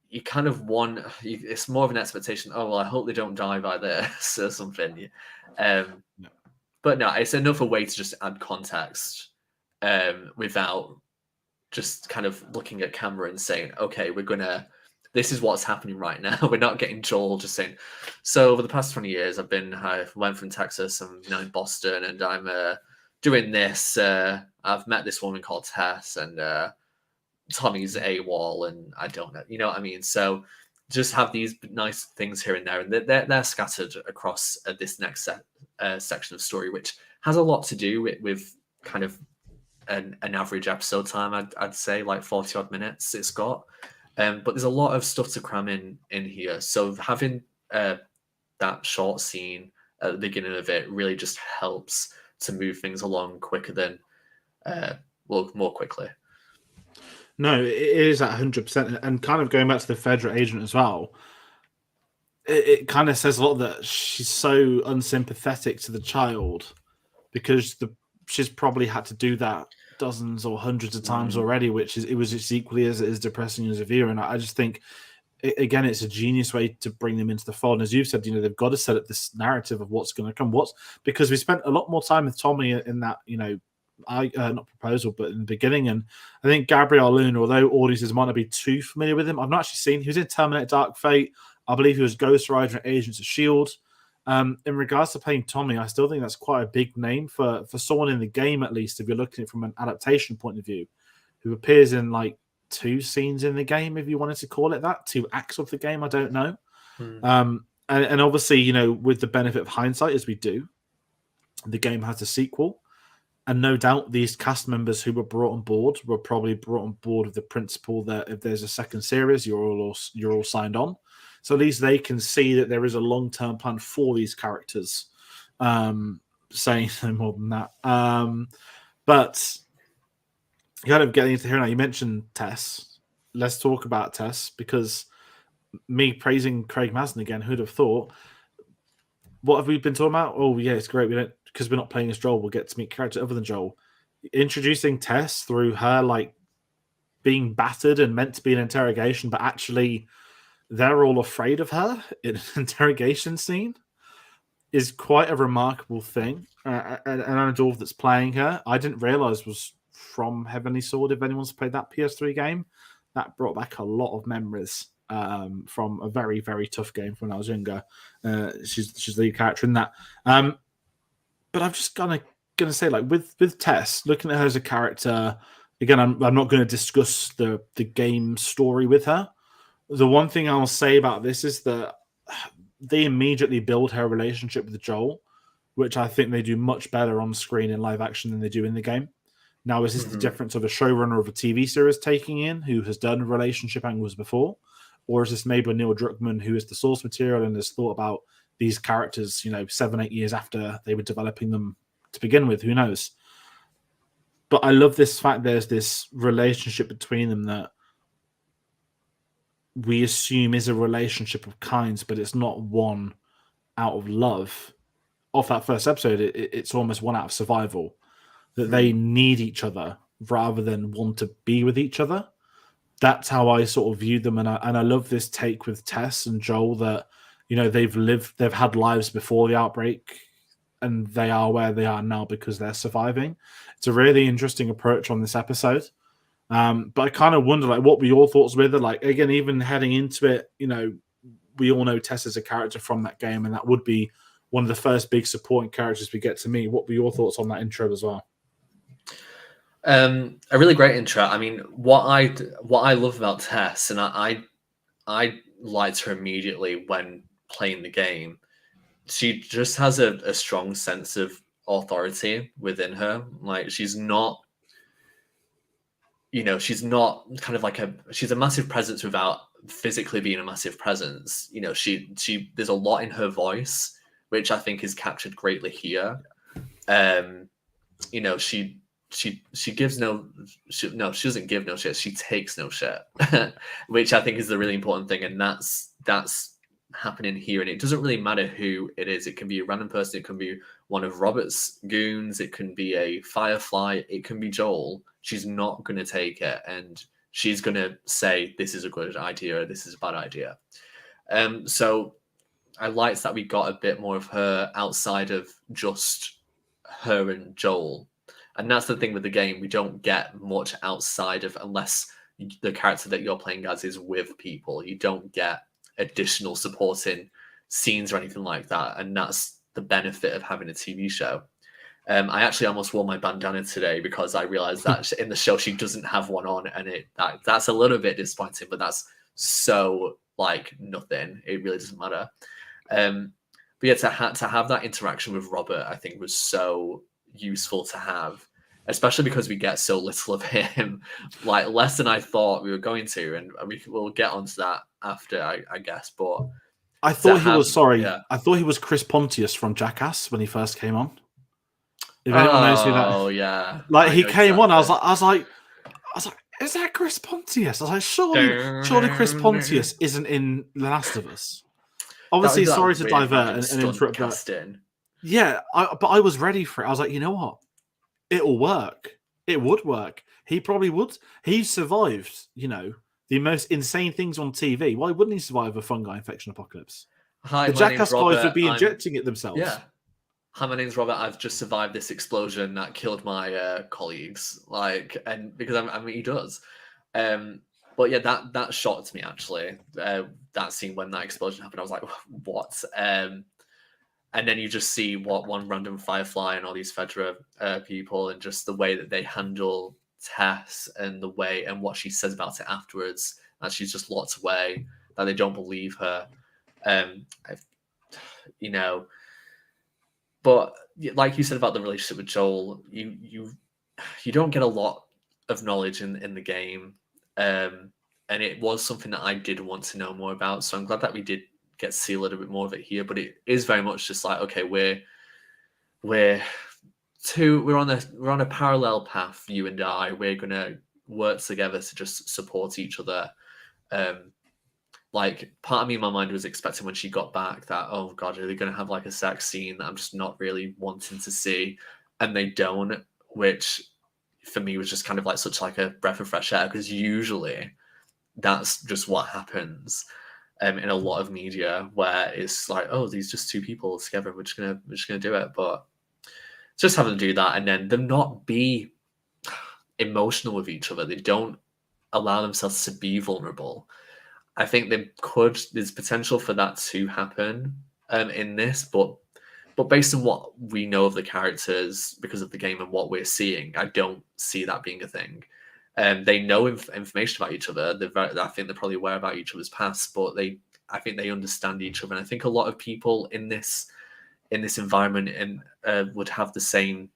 You kind of want, it's more of an expectation. Oh well, I hope they don't die by this or something. But no, it's another way to just add context without just kind of looking at camera and saying, okay, this is what's happening right now. We're not getting Joel just saying, so over the past 20 years, I went from Texas, I'm now in Boston, and I'm doing this. I've met this woman called Tess, and Tommy's AWOL, and I don't know, you know what I mean? So just have these nice things here and there, and they're scattered across this next section of story, which has a lot to do with kind of an average episode time. I'd say like 40 odd minutes it's got. But there's a lot of stuff to cram in here. So having that short scene at the beginning of it really just helps to move things along quicker than, more quickly. No, it is at 100%. And kind of going back to the Fedra agent as well, it kind of says a lot that she's so unsympathetic to the child, because she's probably had to do that dozens or hundreds of times already, it was just equally as depressing as a viewer. And I just think, again, it's a genius way to bring them into the fold. And as you've said, they've got to set up this narrative of what's going to come. Because we spent a lot more time with Tommy in that, not proposal, but in the beginning. And I think Gabriel Luna, although audiences might not be too familiar with him, I've not actually seen. He was in Terminator Dark Fate. I believe he was Ghost Rider and Agents of S.H.I.E.L.D. In regards to playing Tommy, I still think that's quite a big name for someone in the game, at least, if you're looking at it from an adaptation point of view, who appears in like 2 scenes in the game, if you wanted to call it that, 2 acts of the game, I don't know. And obviously, with the benefit of hindsight, as we do, the game has a sequel. And no doubt these cast members who were brought on board were probably brought on board with the principle that if there's a second series, you're all signed on. So at least they can see that there is a long-term plan for these characters. Saying no more than that. But kind of getting into here now, you mentioned Tess. Let's talk about Tess, because me praising Craig Mazin again, who'd have thought? What have we been talking about? Oh, yeah, it's great. Because we're not playing as Joel, we'll get to meet characters other than Joel. Introducing Tess through her like being battered and meant to be an interrogation, but actually they're all afraid of her in an interrogation scene is quite a remarkable thing. And Anna Dorf that's playing her, I didn't realize was from Heavenly Sword. If anyone's played that PS3 game, that brought back a lot of memories from a very, very tough game from when I was younger. She's the lead character in that. But I'm just gonna say, like, with Tess, looking at her as a character, again, I'm not going to discuss the game story with her. The one thing I'll say about this is that they immediately build her relationship with Joel, which I think they do much better on screen in live action than they do in the game. Now, is this the difference of a showrunner of a TV series taking in who has done relationship angles before? Or is this maybe Neil Druckmann, who is the source material and has thought about these characters, 7-8 years after they were developing them to begin with? Who knows? But I love this fact there's this relationship between them that we assume is a relationship of kinds, but it's not one out of love. Off that first episode, it's almost one out of survival. That they need each other rather than want to be with each other. That's how I sort of view them, and I love this take with Tess and Joel that they've had lives before the outbreak, and they are where they are now because they're surviving. It's a really interesting approach on this episode. But I kind of wonder, like, what were your thoughts with it? Like, again, even heading into it, we all know Tess as a character from that game, and that would be one of the first big supporting characters we get to meet. What were your thoughts on that intro as well? A really great intro. I mean, what I love about Tess, and I liked her immediately when playing the game. She just has a strong sense of authority within her. Like, she's not kind of like she's a massive presence without physically being a massive presence. You know, she there's a lot in her voice, which I think is captured greatly here. You know, she gives she doesn't give no shit. She takes no shit, which I think is the really important thing, and that's happening here. And it doesn't really matter who it is. It can be a random person. It can be one of Robert's goons. It can be a Firefly. It can be Joel. She's not going to take it, and she's going to say, this is a good idea, this is a bad idea. So I liked that we got a bit more of her outside of just her and Joel. And that's the thing with the game. We don't get much outside of, unless the character that you're playing as is with people. You don't get additional supporting scenes or anything like that. And that's the benefit of having a TV show. I actually almost wore my bandana today because I realized that in the show she doesn't have one on, and that's a little bit disappointing, but that's so like nothing. It really doesn't matter. But yeah, to have that interaction with Robert, I think was so useful to have, especially because we get so little of him, like less than I thought we were going to, and we'll get onto that after, I guess. But I thought I thought he was Chris Pontius from Jackass when he first came on. If anyone knows who that, oh yeah, like he came on, I was like, is that Chris Pontius? I was like, surely Chris Pontius isn't in The Last of Us. Obviously, sorry to divert and interrupt, but yeah, but I was ready for it. I was like, you know what, it'll work. It would work. He probably would. He survived, you know, the most insane things on TV. Why wouldn't he survive a fungi infection apocalypse? Hi, the Jackass guys would be injecting it themselves. Yeah. Hi, my name's Robert. I've just survived this explosion that killed my colleagues. Like, and because I mean, he does. But yeah, that shocked me actually. That scene when that explosion happened, I was like, what? And then you just see one random Firefly and all these Fedra people, and just the way that they handle Tess and the way and what she says about it afterwards, that she's just locked away, that they don't believe her. You know. But like you said about the relationship with Joel, you don't get a lot of knowledge in the game, and it was something that I did want to know more about. So I'm glad that we did get to see a little bit more of it here. But it is very much just like, okay, we're on a parallel path, you and I. We're gonna work together to just support each other. Like, part of me in my mind was expecting when she got back that, oh God, are they going to have like a sex scene that I'm just not really wanting to see? And they don't, which for me was just kind of like such like a breath of fresh air, because usually that's just what happens in a lot of media, where it's like, oh, these just two people together, we're just gonna do it. But just having to do that and then them not be emotional with each other, they don't allow themselves to be vulnerable. I think there's potential for that to happen in this, but based on what we know of the characters because of the game and what we're seeing, I don't see that being a thing. They know information about each other. I think they're probably aware about each other's past, but I think they understand each other. And I think a lot of people in this environment would have the same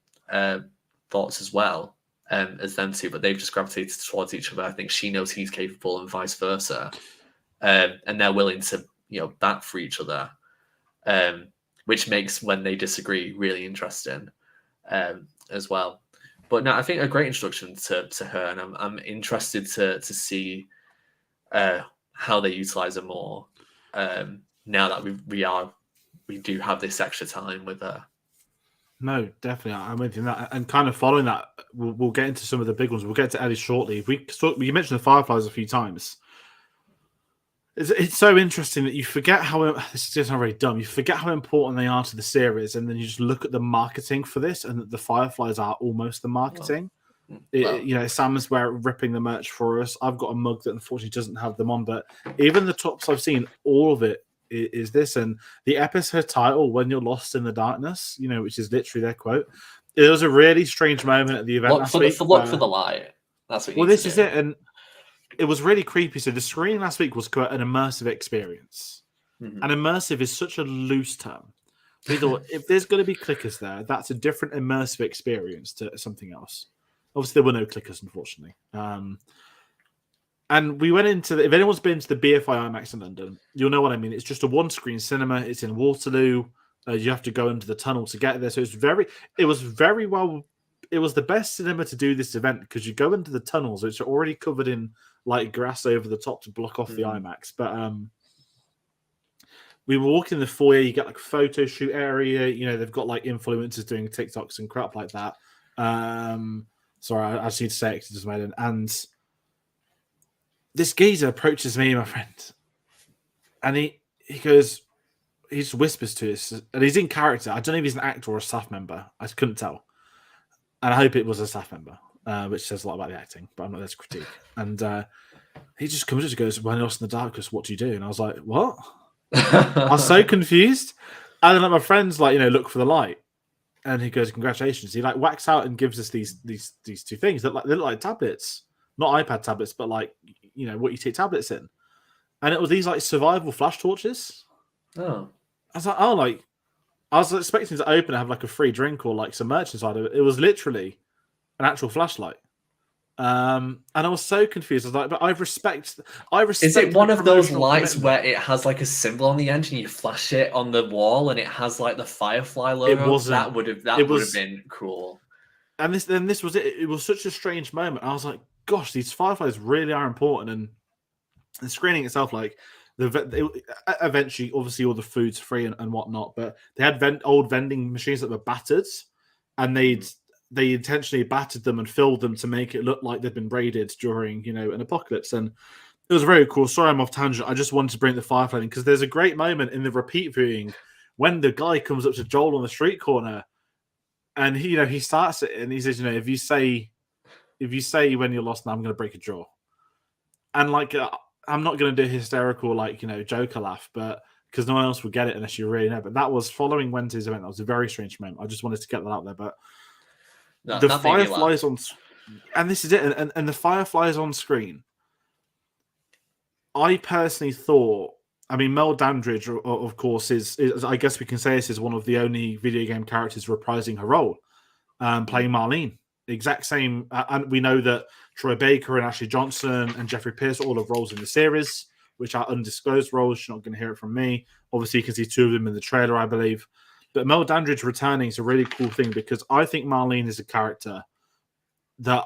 thoughts as well as them two, but they've just gravitated towards each other. I think she knows he's capable and vice versa. And they're willing to, bat for each other, which makes when they disagree really interesting as well. But no, I think a great introduction to her, and I'm interested to see how they utilize her more now that we do have this extra time with her. No, definitely, I'm with you. And kind of following that, we'll get into some of the big ones. We'll get to Ellie shortly. You mentioned the Fireflies a few times. It's so interesting that you forget how this is just not very dumb. You forget how important they are to the series, and then you just look at the marketing for this, and the Fireflies are almost the marketing. Sam's ripping the merch for us. I've got a mug that unfortunately doesn't have them on, but even the tops I've seen, all of it is this. And the episode title, "When You're Lost in the Darkness," which is literally their quote. It was a really strange moment at the event last week. Look for the light. That's what. This is it, and it was really creepy. So the screening last week was an immersive experience. Mm-hmm. And immersive is such a loose term. We thought if there's going to be clickers there, that's a different immersive experience to something else. Obviously, there were no clickers, unfortunately. And we went into if anyone's been to the BFI IMAX in London, you'll know what I mean. It's just a one-screen cinema. It's in Waterloo. You have to go into the tunnel to get there. So it was very well. It was the best cinema to do this event because you go into the tunnels, which are already covered in like grass over the top to block off the IMAX. But we were walking in the foyer. You get like a photo shoot area. You know, they've got like influencers doing TikToks and crap like that. Sorry, I just need to say it because it just made it. And this geezer approaches me, my friend, and he goes, he just whispers to us, and he's in character. I don't know if he's an actor or a staff member. I couldn't tell, and I hope it was a staff member, which says a lot about the acting. But I'm not there to critique. And he just comes and goes, "When lost in the darkness, what do you do?" And I was like, "What?" I was so confused. And then like, my friend's like, look for the light, and he goes, "Congratulations." He like whacks out and gives us these two things that they look like tablets. Not iPad tablets, but like, what you take tablets in. And it was these like survival flash torches. Oh. I was like, I was expecting to open and have like a free drink or like some merch inside of it. It was literally an actual flashlight. And I was so confused. I was like, but I respect. Is it one of those lights where it has like a symbol on the end and you flash it on the wall and it has like the Firefly logo? It wasn't. That would have been cool. And this was it. It was such a strange moment. I was like, gosh, these fireflies really are important. And the screening itself, like eventually, obviously, all the food's free and whatnot. But they had old vending machines that were battered, and they intentionally battered them and filled them to make it look like they'd been braided during an apocalypse. And it was very cool. Sorry, I'm off tangent. I just wanted to bring the firefly in because there's a great moment in the repeat viewing when the guy comes up to Joel on the street corner. And he starts it and he says, if you say when you're lost, now I'm going to break a jaw. And like, I'm not going to do hysterical, like, Joker laugh, but because no one else would get it unless you really know. But that was following Wednesday's event. That was a very strange moment. I just wanted to get that out there. But the fireflies and this is it. And the fireflies on screen. I personally thought, Mel Dandridge, of course, is I guess we can say this is one of the only video game characters reprising her role, playing Marlene. The exact same, and we know that Troy Baker and Ashley Johnson and Jeffrey Pierce all have roles in the series, which are undisclosed roles. You're not going to hear it from me. Obviously, you can see two of them in the trailer, I believe. But Mel Dandridge returning is a really cool thing because I think Marlene is a character that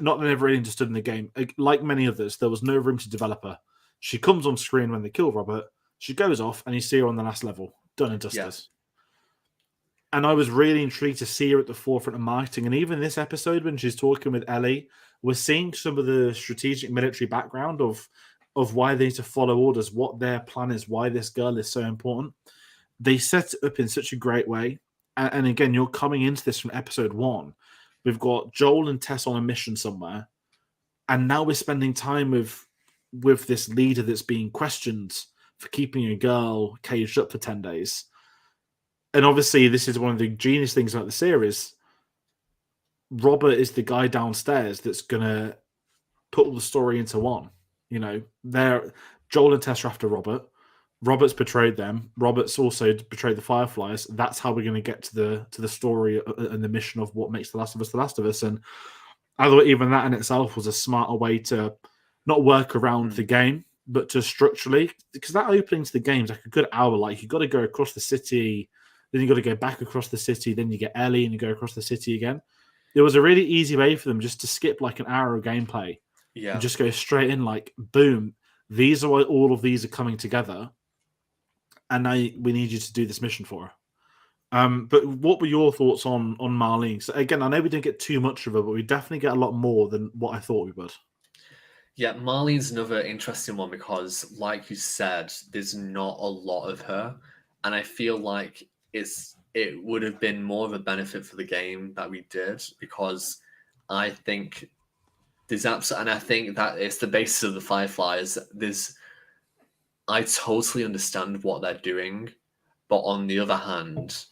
not that I've really understood in the game. Like many others, there was no room to develop her. She comes on screen when they kill Robert. She goes off, and you see her on the last level. Done and dusted. Yeah. And I was really intrigued to see her at the forefront of marketing. And even this episode, when she's talking with Ellie, we're seeing some of the strategic military background of why they need to follow orders, what their plan is, why this girl is so important. They set it up in such a great way. And again, you're coming into this from episode 1. We've got Joel and Tess on a mission somewhere. And now we're spending time with this leader that's being questioned for keeping a girl caged up for 10 days. And obviously, this is one of the genius things about the series. Robert is the guy downstairs that's going to put all the story into one. Joel and Tess are after Robert. Robert's betrayed them. Robert's also betrayed the Fireflies. That's how we're going to get to the story and the mission of what makes The Last of Us The Last of Us. And I thought even that in itself was a smarter way to not work around the game, but to structurally, because that opening to the game is like a good hour. Like, you got to go across the city, then you got to go back across the city, then you get Ellie and you go across the city again. It was a really easy way for them just to skip like an hour of gameplay and just go straight in, like, boom, these are why all of these are coming together, and now we need you to do this mission for her. But what were your thoughts on Marlene? So again, I know we didn't get too much of her, but we definitely get a lot more than what I thought we would. Yeah, Marlene's another interesting one because, like you said, there's not a lot of her, and I feel like it would have been more of a benefit for the game that we did, because I think and I think that it's the basis of the Fireflies. I totally understand what they're doing, but on the other hand,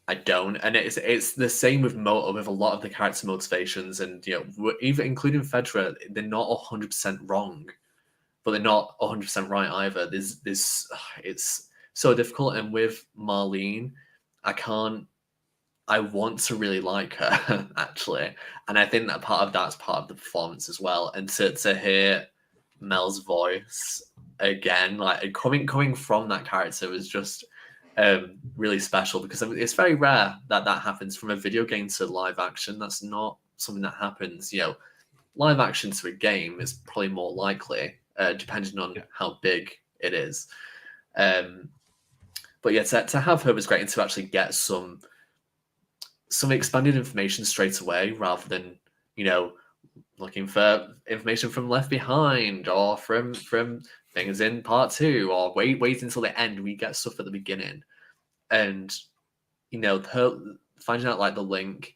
I don't. And it's the same with a lot of the character motivations, and even including Fedra, they're not 100% wrong, but they're not 100% right either. It's so difficult. And with Marlene, I want to really like her actually, and I think that part of that's part of the performance as well. And to hear Mel's voice again. Like coming from that character was just really special, because it's very rare that happens from a video game to live action. That's not something that happens. Live action to a game is probably more likely, depending on how big it is. But yeah, to have her was great, and to actually get some expanded information straight away, rather than looking for information from Left Behind or from things in part 2, or wait until the end. We get stuff at the beginning, and her finding out like the link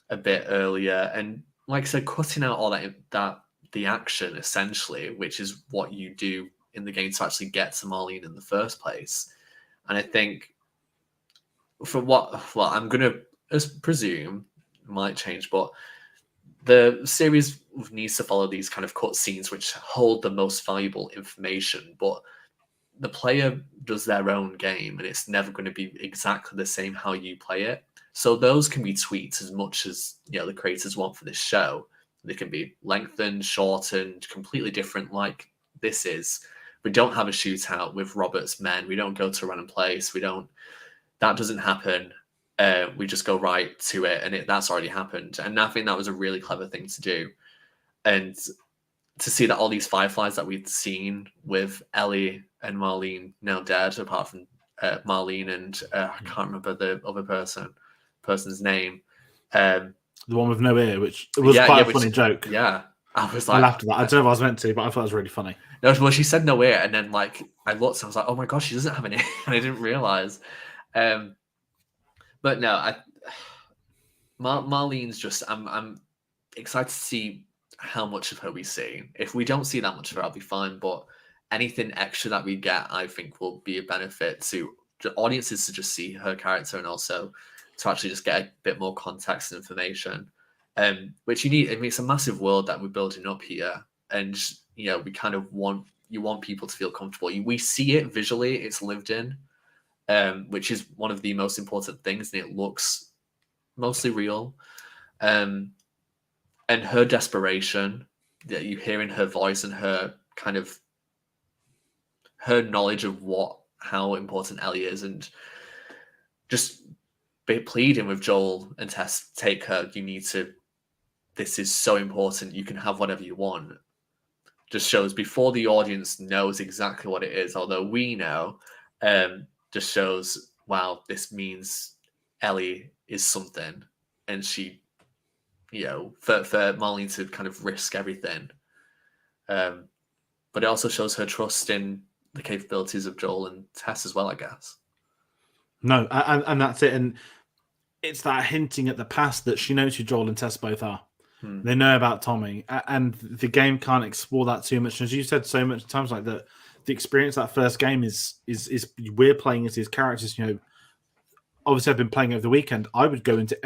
a bit earlier, and like I said, cutting out all that the action essentially, which is what you do in the game to actually get to Marlene in the first place. And I think from what I'm gonna presume might change, but the series needs to follow these kind of cut scenes which hold the most valuable information, but the player does their own game, and it's never going to be exactly the same how you play it. So those can be tweaked as much as the creators want for this show. They can be lengthened, shortened, completely different. Like this is, we don't have a shootout with Robert's men. We don't go to a random place. That doesn't happen. We just go right to it, and that's already happened. And I think that was a really clever thing to do. And to see that all these fireflies that we'd seen with Ellie and Marlene now dead, apart from Marlene and I can't remember the other person's name. The one with no ear, which was quite a funny joke. Yeah. I was like, I laughed at that. I don't know if I was meant to, but I thought it was really funny. No, well, she said no ear, and then like I looked and I was like, oh my gosh, she doesn't have an ear, and I didn't realize. But no, Marlene's just, I'm excited to see how much of her we see. If we don't see that much of her, I'll be fine. But anything extra that we get, I think, will be a benefit to audiences to just see her character, and also to actually just get a bit more context and information. Which you need. I mean, it's a massive world that we're building up here, and we kind of want people to feel comfortable. We see it visually; it's lived in, which is one of the most important things, and it looks mostly real. And her desperation that you hear in her voice, and her kind of her knowledge of how important Ellie is, and just pleading with Joel and Tess, take her. This is so important. You can have whatever you want. Just shows before the audience knows exactly what it is, although we know, just shows, wow, this means Ellie is something, and she, for Marlene to kind of risk everything. But it also shows her trust in the capabilities of Joel and Tess as well, I guess. No, and that's it. And it's that hinting at the past that she knows who Joel and Tess both are. They know about Tommy, and the game can't explore that too much. As you said so much times, like the experience of that first game is we're playing as his characters. Obviously I've been playing over the weekend. I would go into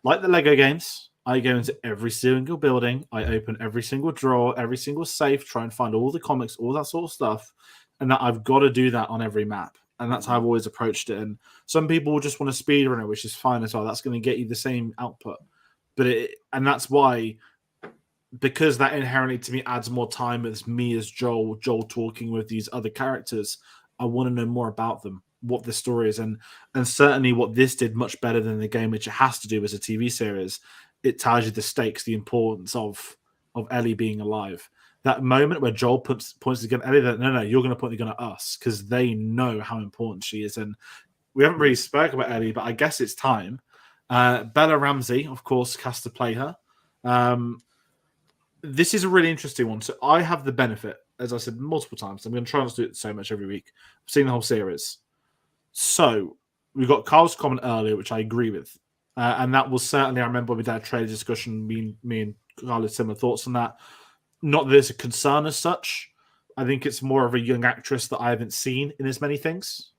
like the Lego games. I go into every single building. I open every single drawer, every single safe, try and find all the comics, all that sort of stuff. And that I've got to do that on every map. And that's how I've always approached it. And some people will just want to speedrun it, which is fine as well. That's going to get you the same output. And that's why, because that inherently to me adds more time as me as Joel talking with these other characters, I want to know more about them, what the story is. And certainly what this did much better than the game, which it has to do as a TV series, it tells you the stakes, the importance of Ellie being alive. That moment where Joel points the gun at Ellie, that no, you're going to point the gun at us, because they know how important she is. And we haven't really spoken about Ellie, but I guess it's time. Bella Ramsey, of course, cast to play her. This is a really interesting one. So I have the benefit, as I said multiple times, I'm going to try not to do it so much every week. I've seen the whole series. So we got Carl's comment earlier, which I agree with. And that was certainly, I remember when we did a trade discussion, me and Carl had similar thoughts on that. Not that it's a concern as such. I think it's more of a young actress that I haven't seen in as many things.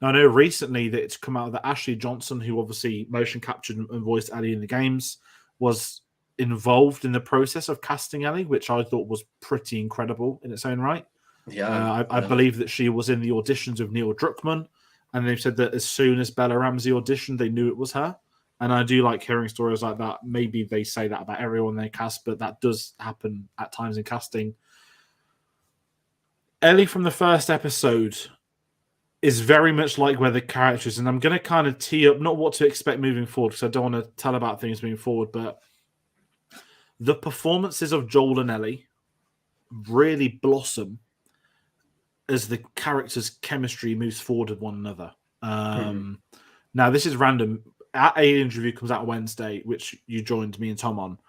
Now, I know recently that it's come out that Ashley Johnson, who obviously motion captured and voiced Ellie in the games, was involved in the process of casting Ellie, which I thought was pretty incredible in its own right. Yeah, I believe that she was in the auditions of Neil Druckmann, and they've said that as soon as Bella Ramsey auditioned, they knew it was her. And I do like hearing stories like that. Maybe they say that about everyone they cast, but that does happen at times in casting. Ellie from the first episode is very much like where the characters, and I'm going to kind of tee up not what to expect moving forward because I don't want to tell about things moving forward, but the performances of Joel and Ellie really blossom as the characters' chemistry moves forward with one another. Now, this is random. Our Aliens review comes out Wednesday, which you joined me and Tom on.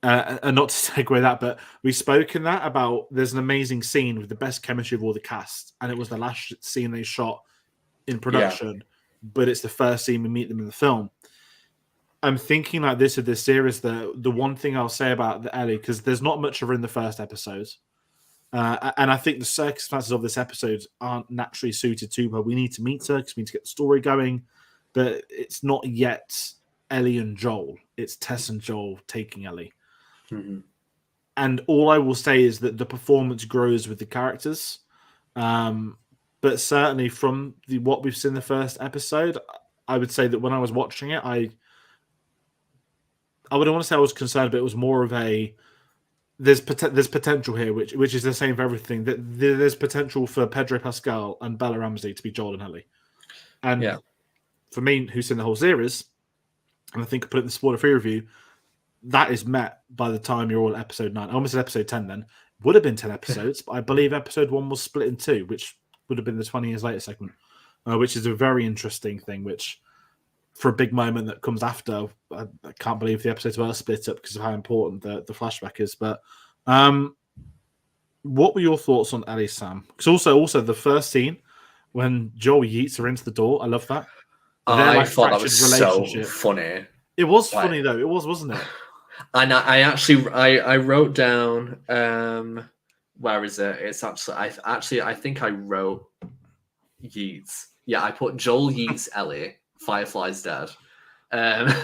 And not to segue that, but we spoke in that about there's an amazing scene with the best chemistry of all the cast, and it was the last scene they shot in production, but it's the first scene we meet them in the film. I'm thinking like this of this series. The one thing I'll say about the Ellie, because there's not much of her in the first episode, and I think the circumstances of this episode aren't naturally suited to her. We need to meet her because we need to get the story going, but it's not yet Ellie and Joel. It's Tess and Joel taking Ellie. And all I will say is that the performance grows with the characters. But certainly from what we've seen in the first episode, I would say that when I was watching it, I wouldn't want to say I was concerned, but it was more of a there's potential here, which is the same for everything. That there's potential for Pedro Pascal and Bella Ramsey to be Joel and Ellie. And for me, who's seen the whole series, and I think I put it in the spoiler-free review, that is met by the time you're all at episode 9. I almost said episode 10 then. Would have been 10 episodes, but I believe episode 1 was split in 2, which would have been the 20 years later segment, which is a very interesting thing, which for a big moment that comes after, I can't believe the episodes were split up because of how important the flashback is. But what were your thoughts on Ellie, Sam? Because also the first scene when Joel yeets her into the door, I love that. I thought that was so funny. It was funny though. It was, wasn't it? And I wrote down where is it? It's actually I think I wrote yeets. Yeah, I put Joel yeets Ellie. Firefly's dead. Yeah.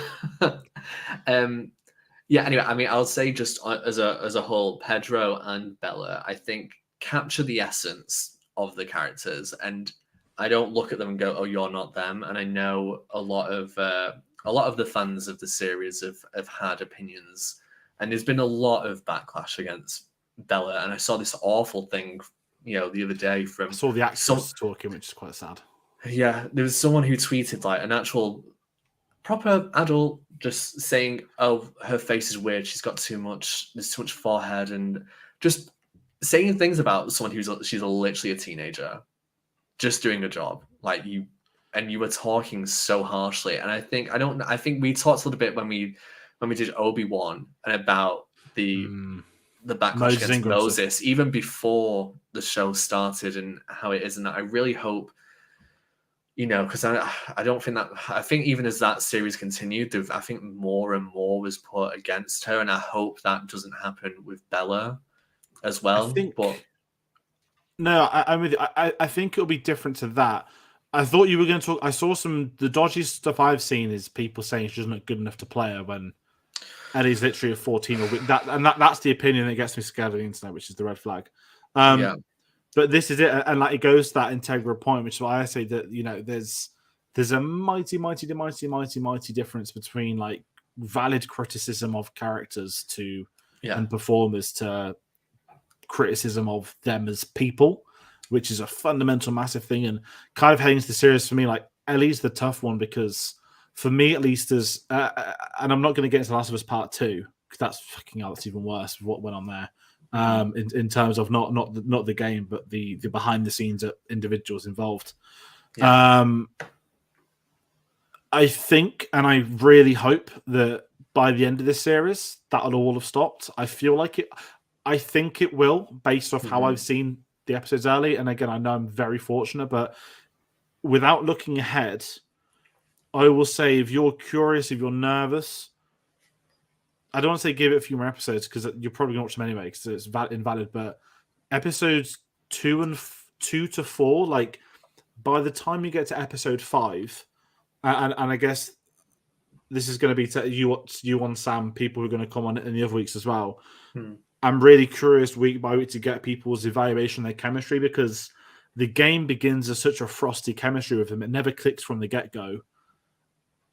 Anyway, I mean, I'll say just as a whole, Pedro and Bella, I think capture the essence of the characters, and I don't look at them and go, "Oh, you're not them." And I know a lot of the fans of the series have had opinions, and there's been a lot of backlash against Bella. And I saw this awful thing, the other day from I saw the actors talking, which is quite sad. Yeah, there was someone who tweeted like an actual proper adult just saying, "Oh, her face is weird. She's got there's too much forehead," and just saying things about someone she's literally a teenager, just doing a job. Like you were talking so harshly. And I think we talked a little bit when we did Obi-Wan and about the backlash against Moses, even before the show started, and how it is. And I really hope, because I don't think that, I think even as that series continued, I think more and more was put against her, and I hope that doesn't happen with Bella as well. I'm with you. I think it'll be different to that. I thought you were going to talk. I saw the dodgy stuff I've seen is people saying she doesn't look good enough to play her when Ellie's literally a 14 or that's the opinion that gets me scared on the internet, which is the red flag. But this is it, and like it goes to that integral point, which is why I say that there's a mighty difference between like valid criticism of characters and performers to criticism of them as people, which is a fundamental massive thing. And kind of heading into the series for me, like Ellie's the tough one because for me at least as and I'm not going to get into Last of Us Part 2 because that's even worse with what went on there. In terms of not the game, but the behind the scenes individuals involved. I think, and I really hope that by the end of this series, that'll all have stopped. I feel like it. I think it will, based off how I've seen the episodes early. And again, I know I'm very fortunate, but without looking ahead, I will say if you're curious, if you're nervous, I don't want to say give it a few more episodes because you're probably going to watch them anyway because it's invalid. But episodes 2 to 4, like by the time you get to episode 5, and I guess this is going to be to you on Sam, people who are going to come on in the other weeks as well. I'm really curious week by week to get people's evaluation of their chemistry because the game begins as such a frosty chemistry with them. It never clicks from the get-go.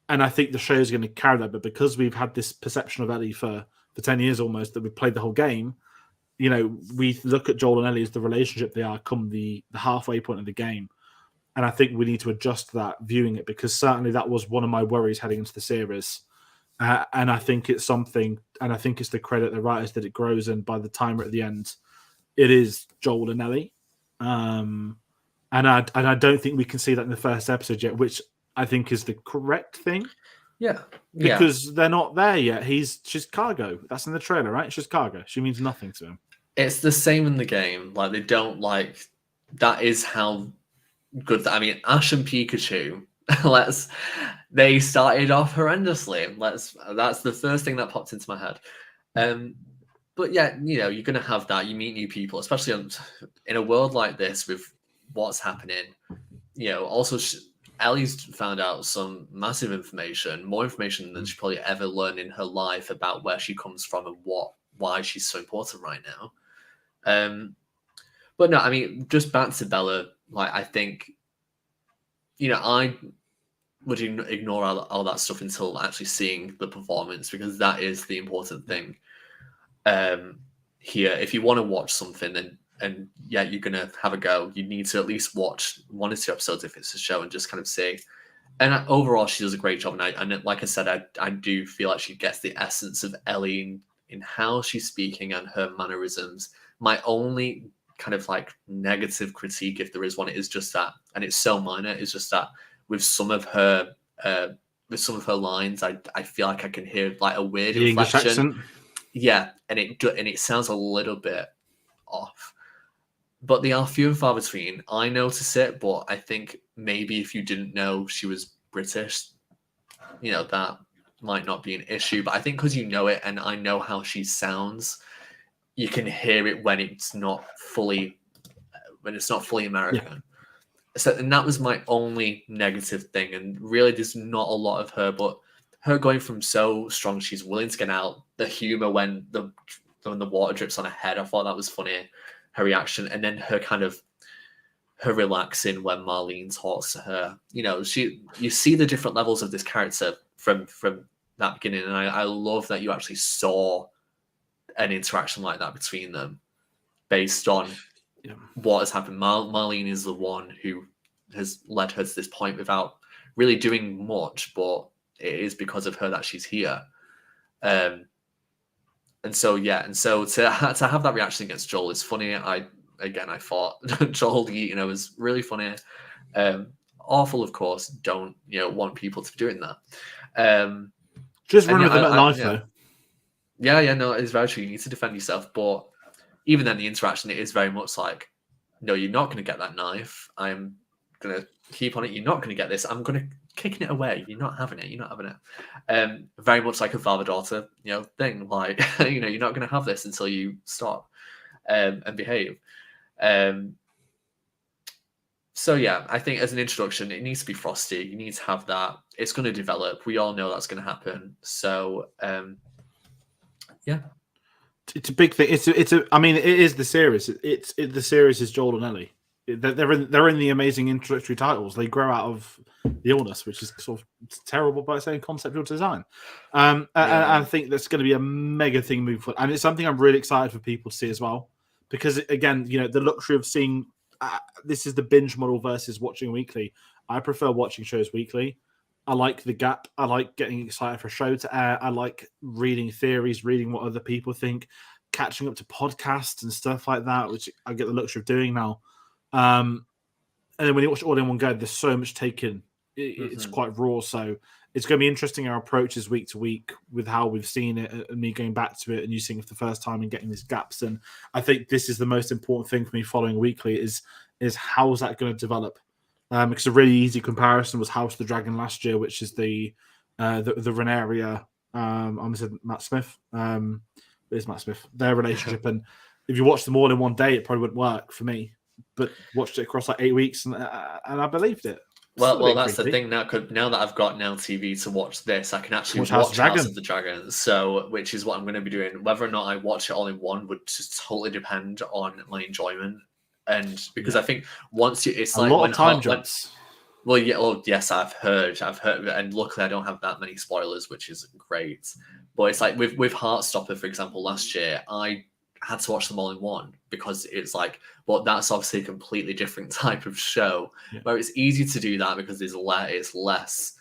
And I think the show is going to carry that. But because we've had this perception of Ellie for 10 years almost, that we've played the whole game, we look at Joel and Ellie as the relationship they are come the halfway point of the game. And I think we need to adjust that viewing it, because certainly that was one of my worries heading into the series. And I think it's something, and I think it's the credit the writers that it grows. And by the time we're at the end, it is Joel and Ellie. And I don't think we can see that in the first episode yet, which I think is the correct thing. Yeah. Because they're not there yet. She's cargo. That's in the trailer, right? It's just cargo. She means nothing to him. It's the same in the game. Like, they don't that is how good. I mean, Ash and Pikachu, they started off horrendously. That's the first thing that popped into my head. But yeah, you're going to have that. You meet new people, especially in a world like this with what's happening. Also, Ellie's found out some massive information, more information than she probably ever learned in her life about where she comes from and why she's so important right now. But no, I mean, just back to Bella. I think, I would ignore all that stuff until actually seeing the performance, because that is the important thing. Here, if you want to watch something and you're gonna have a go, you need to at least watch 1 or 2 episodes if it's a show and just kind of see. And overall, she does a great job. And like I said, I do feel like she gets the essence of Ellie in how she's speaking and her mannerisms. My only kind of negative critique, if there is one, is just that, and it's so minor, is just that with some of her lines, I feel like I can hear a weird the inflection. English accent. Yeah, and it sounds a little bit off. But they are few and far between. I notice it, but I think maybe if you didn't know she was British, that might not be an issue. But I think because you know it, and I know how she sounds, you can hear it when it's not fully American. Yeah. So, and that was my only negative thing. And really, there's not a lot of her, but her going from so strong, she's willing to get out. The humor when the water drips on her head, I thought that was funny. Her reaction, and then her relaxing when Marlene talks to her. You see the different levels of this character from that beginning, and I love that you actually saw an interaction like that between them, based on what has happened. Marlene is the one who has led her to this point without really doing much, but it is because of her that she's here. And so to have that reaction against Joel is funny. I thought Joel, was really funny. Awful, of course. Don't want people to be doing that. Just run with them at knife, though. Yeah, no, it's very true. You need to defend yourself, but even then, the interaction, it is very much like, no, you're not going to get that knife. I'm going to keep on it. You're not going to get this. I'm going to kicking it away. You're not having it. You're not having it. Very much like a father-daughter, thing. Like, you're not going to have this until you stop and behave. So yeah, I think as an introduction, it needs to be frosty. You need to have that. It's going to develop. We all know that's going to happen. So yeah. It's a big thing. I mean, it is the series. The series is Joel and Ellie. They're in the amazing introductory titles. They grow out of the illness, which is sort of terrible by saying conceptual design. And I think that's going to be a mega thing moving forward. And it's something I'm really excited for people to see as well. Because again, the luxury of seeing this is the binge model versus watching weekly. I prefer watching shows weekly. I like the gap. I like getting excited for a show to air. I like reading theories, reading what other people think, catching up to podcasts and stuff like that, which I get the luxury of doing now. And then when you watch it all in one go, there's so much taken. It's quite raw. So it's going to be interesting our approaches week to week with how we've seen it and me going back to it and you seeing it for the first time and getting these gaps. And I think this is the most important thing for me following weekly is how is that going to develop? Because a really easy comparison was House of the Dragon last year, which is the Rhaenyra, I almost said Matt Smith. It is Matt Smith. Their relationship, and if you watch them all in one day, it probably wouldn't work for me. But watched it across 8 weeks, and I believed it. Well, that's the thing now. Now that I've got Now TV to watch this, I can actually watch House of the Dragon. So, which is what I'm going to be doing. Whether or not I watch it all in one would just totally depend on my enjoyment. And because I think once it's a like lot when of time jumps. Well, yeah, well, yes, I've heard, and luckily I don't have that many spoilers, which is great. But it's like with Heartstopper, for example, last year I had to watch them all in one because it's like, well, that's obviously a completely different type of show. Yeah. Where it's easy to do that because it's less.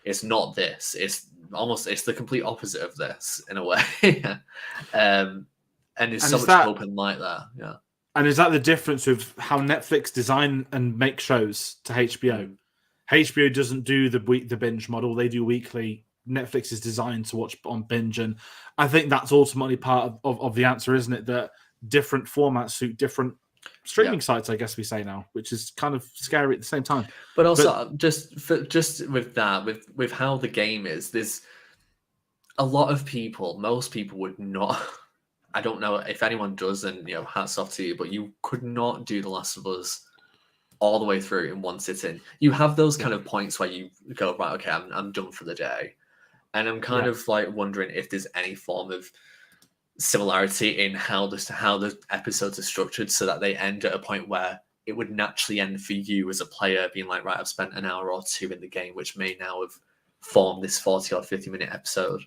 It's not this. It's the complete opposite of this in a way. And there's so much open like that. Yeah. And is that the difference with how Netflix design and make shows to HBO? HBO doesn't do the binge model; they do weekly. Netflix is designed to watch on binge, and I think that's ultimately part of the answer, isn't it? That different formats suit different streaming sites, I guess we say now, which is kind of scary at the same time. But also, just with that, with how the game is, there's a lot of people. Most people would not. I don't know if anyone does, and hats off to you. But you could not do The Last of Us all the way through in one sitting. You have those kind of points where you go, right, okay, I'm done for the day, and I'm kind of like wondering if there's any form of similarity in how the episodes are structured, so that they end at a point where it would naturally end for you as a player, being like, right, I've spent an hour or two in the game, which may now have formed this 40 or 50-minute episode.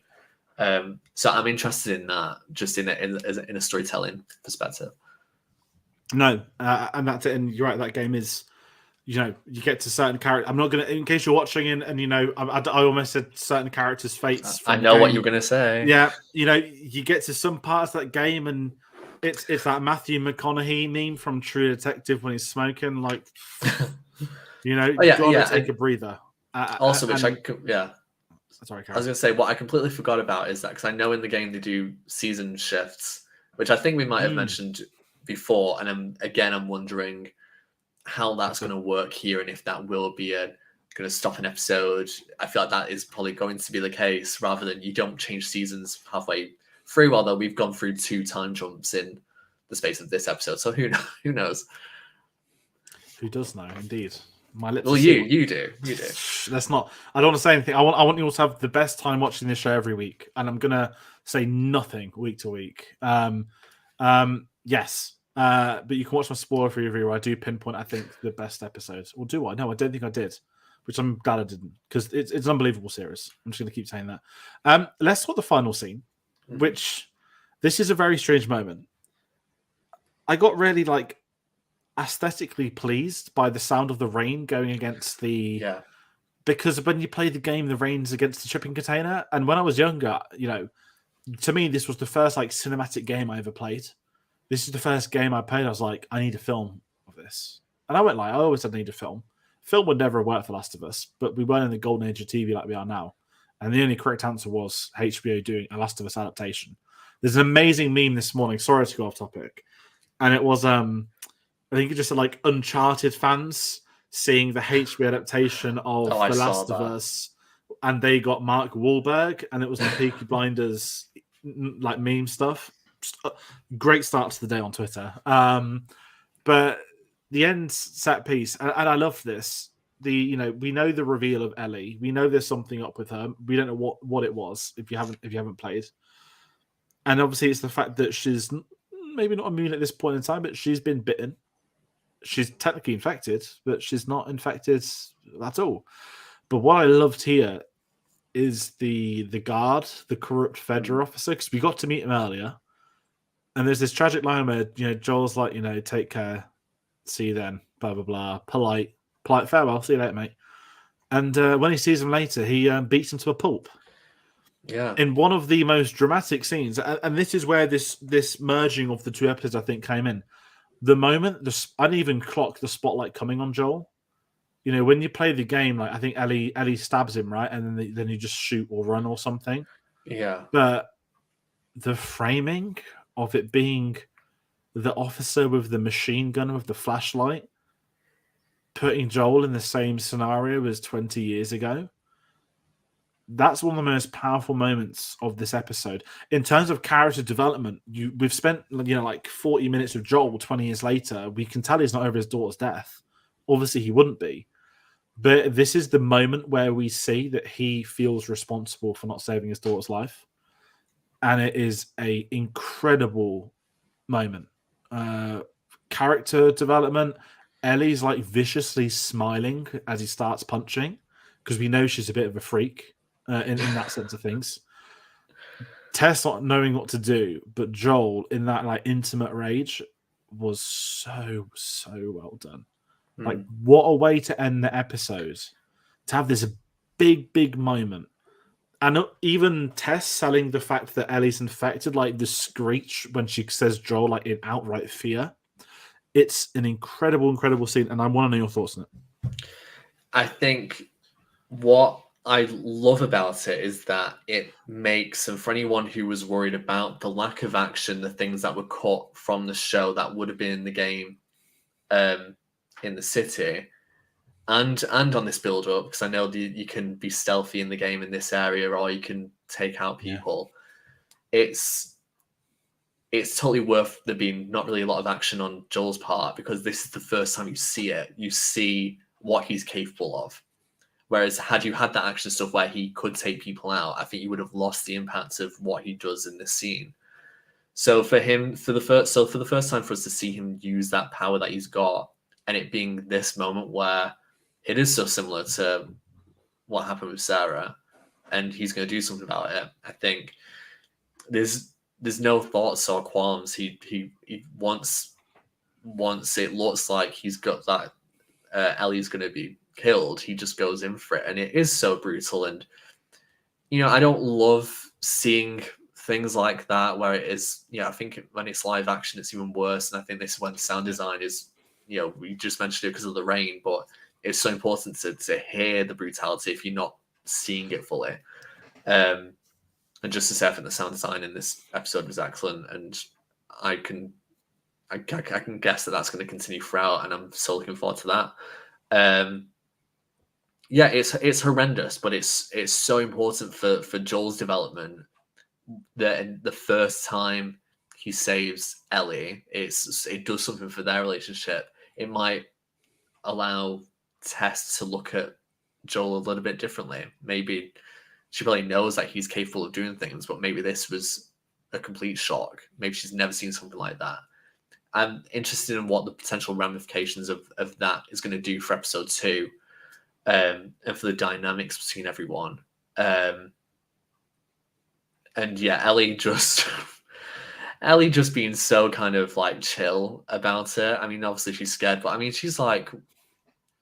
So I'm interested in that, just in a storytelling perspective. No, and that's it. And you're right. That game is, you get to certain characters. I'm not gonna, in case you're watching and I almost said certain characters' fates. I know what you're gonna say. Yeah, you get to some parts of that game, and it's that Matthew McConaughey meme from True Detective when he's smoking. Like, you gotta take a breather. Also, which Sorry, I was going to say, what I completely forgot about is that, because I know in the game they do season shifts, which I think we might have mentioned before, and I'm wondering how that's going to work here, and if that will be going to stop an episode. I feel like that is probably going to be the case, rather than you don't change seasons halfway through, although we've gone through 2 time jumps in the space of this episode, so who knows? Who does know, indeed. My lips. Well, you do. That's not. I don't want to say anything. I want you all to have the best time watching this show every week, and I'm gonna say nothing week to week. Yes, but you can watch my spoiler-free review where I do pinpoint, I think, the best episodes. Or do I? No, I don't think I did, which I'm glad I didn't, because it's an unbelievable series. I'm just gonna keep saying that. Let's talk the final scene, which this is a very strange moment. I got really aesthetically pleased by the sound of the rain going against because when you play the game, the rain's against the shipping container, and when I was younger, to me this was the first cinematic game I ever played. This is the first game I played. I was like, I need a film of this, and I always said I need a film. Film would never have worked for Last of Us, but we weren't in the golden age of TV like we are now, and the only correct answer was HBO doing a Last of Us adaptation. There's an amazing meme this morning, sorry to go off topic, and it was I think it just said Uncharted fans seeing the HBO adaptation of The Last of Us, and they got Mark Wahlberg, and it was the Peaky Blinders meme stuff. Great start to the day on Twitter. But the end set piece, and I love this. We know the reveal of Ellie. We know there's something up with her. We don't know what it was if you haven't played. And obviously it's the fact that she's maybe not immune at this point in time, but she's been bitten. She's technically infected, but she's not infected at all. But what I loved here is the guard, the corrupt Fedra officer, because we got to meet him earlier. And there's this tragic line where Joel's like, take care, see you then, blah blah blah, polite farewell, see you later, mate. And when he sees him later, he beats him to a pulp. Yeah. In one of the most dramatic scenes, and this is where this merging of the 2 episodes I think came in. The moment I didn't even clock the spotlight coming on Joel. When you play the game, I think Ellie stabs him, right, and then you just shoot or run or something. Yeah. But the framing of it being the officer with the machine gun with the flashlight, putting Joel in the same scenario as 20 years ago. That's one of the most powerful moments of this episode. In terms of character development, we've spent 40 minutes with Joel 20 years later. We can tell he's not over his daughter's death. Obviously, he wouldn't be. But this is the moment where we see that he feels responsible for not saving his daughter's life. And it is an incredible moment. Character development, Ellie's like viciously smiling as he starts punching, because we know she's a bit of a freak in that sense of things. Tess not knowing what to do, but Joel in that like intimate rage was so well done. Like, what a way to end the episode, to have this big moment. And even Tess selling the fact that Ellie's infected, like the screech when she says Joel, like in outright fear. It's an incredible scene, and I want to know your thoughts on it. I think what I love about it is that it makes, and for anyone who was worried about the lack of action, the things that were cut from the show that would have been in the game, in the city, and on this build up, because I know you can be stealthy in the game in this area, or you can take out people. Yeah. It's totally worth there being not really a lot of action on Joel's part, because this is the first time you see it. You see what he's capable of. Whereas had you had that action stuff where he could take people out, I think you would have lost the impact of what he does in this scene. So for the first time for us to see him use that power that he's got, and it being this moment where it is so similar to what happened with Sarah, and he's going to do something about it, I think there's no thoughts or qualms. He once it looks like he's got that Ellie's going to be killed, he just goes in for it, and it is so brutal. And I don't love seeing things like that where it is. I think when it's live action, it's even worse. And I think this is when sound design is. We just mentioned it because of the rain, but it's so important to hear the brutality if you're not seeing it fully. And just to say, I think the sound design in this episode was excellent, and I can guess that that's going to continue throughout, and I'm so looking forward to that. Yeah, it's horrendous, but it's so important for Joel's development that in the first time he saves Ellie, it does something for their relationship. It might allow Tess to look at Joel a little bit differently. Maybe she probably knows that he's capable of doing things, but maybe this was a complete shock. Maybe she's never seen something like that. I'm interested in what the potential ramifications of that is going to do for episode 2, and for the dynamics between everyone. And yeah, Ellie just being so kind of like chill about it. I mean, obviously she's scared, but I mean, she's like,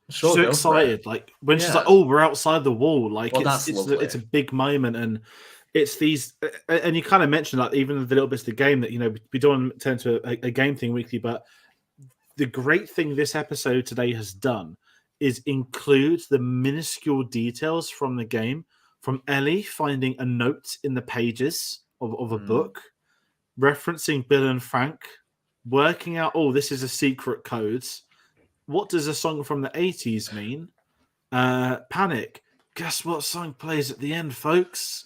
sure, so excited. Like when she's like, "Oh, we're outside the wall!" Like, well, it's a big moment, and it's these. And you kind of mentioned like even the little bits of the game that we don't turn to a game thing weekly, but the great thing this episode today has done is include the minuscule details from the game, from Ellie finding a note in the pages of a book, referencing Bill and Frank, working out, oh, this is a secret code. What does a song from the 80s mean? Panic. Guess what song plays at the end, folks?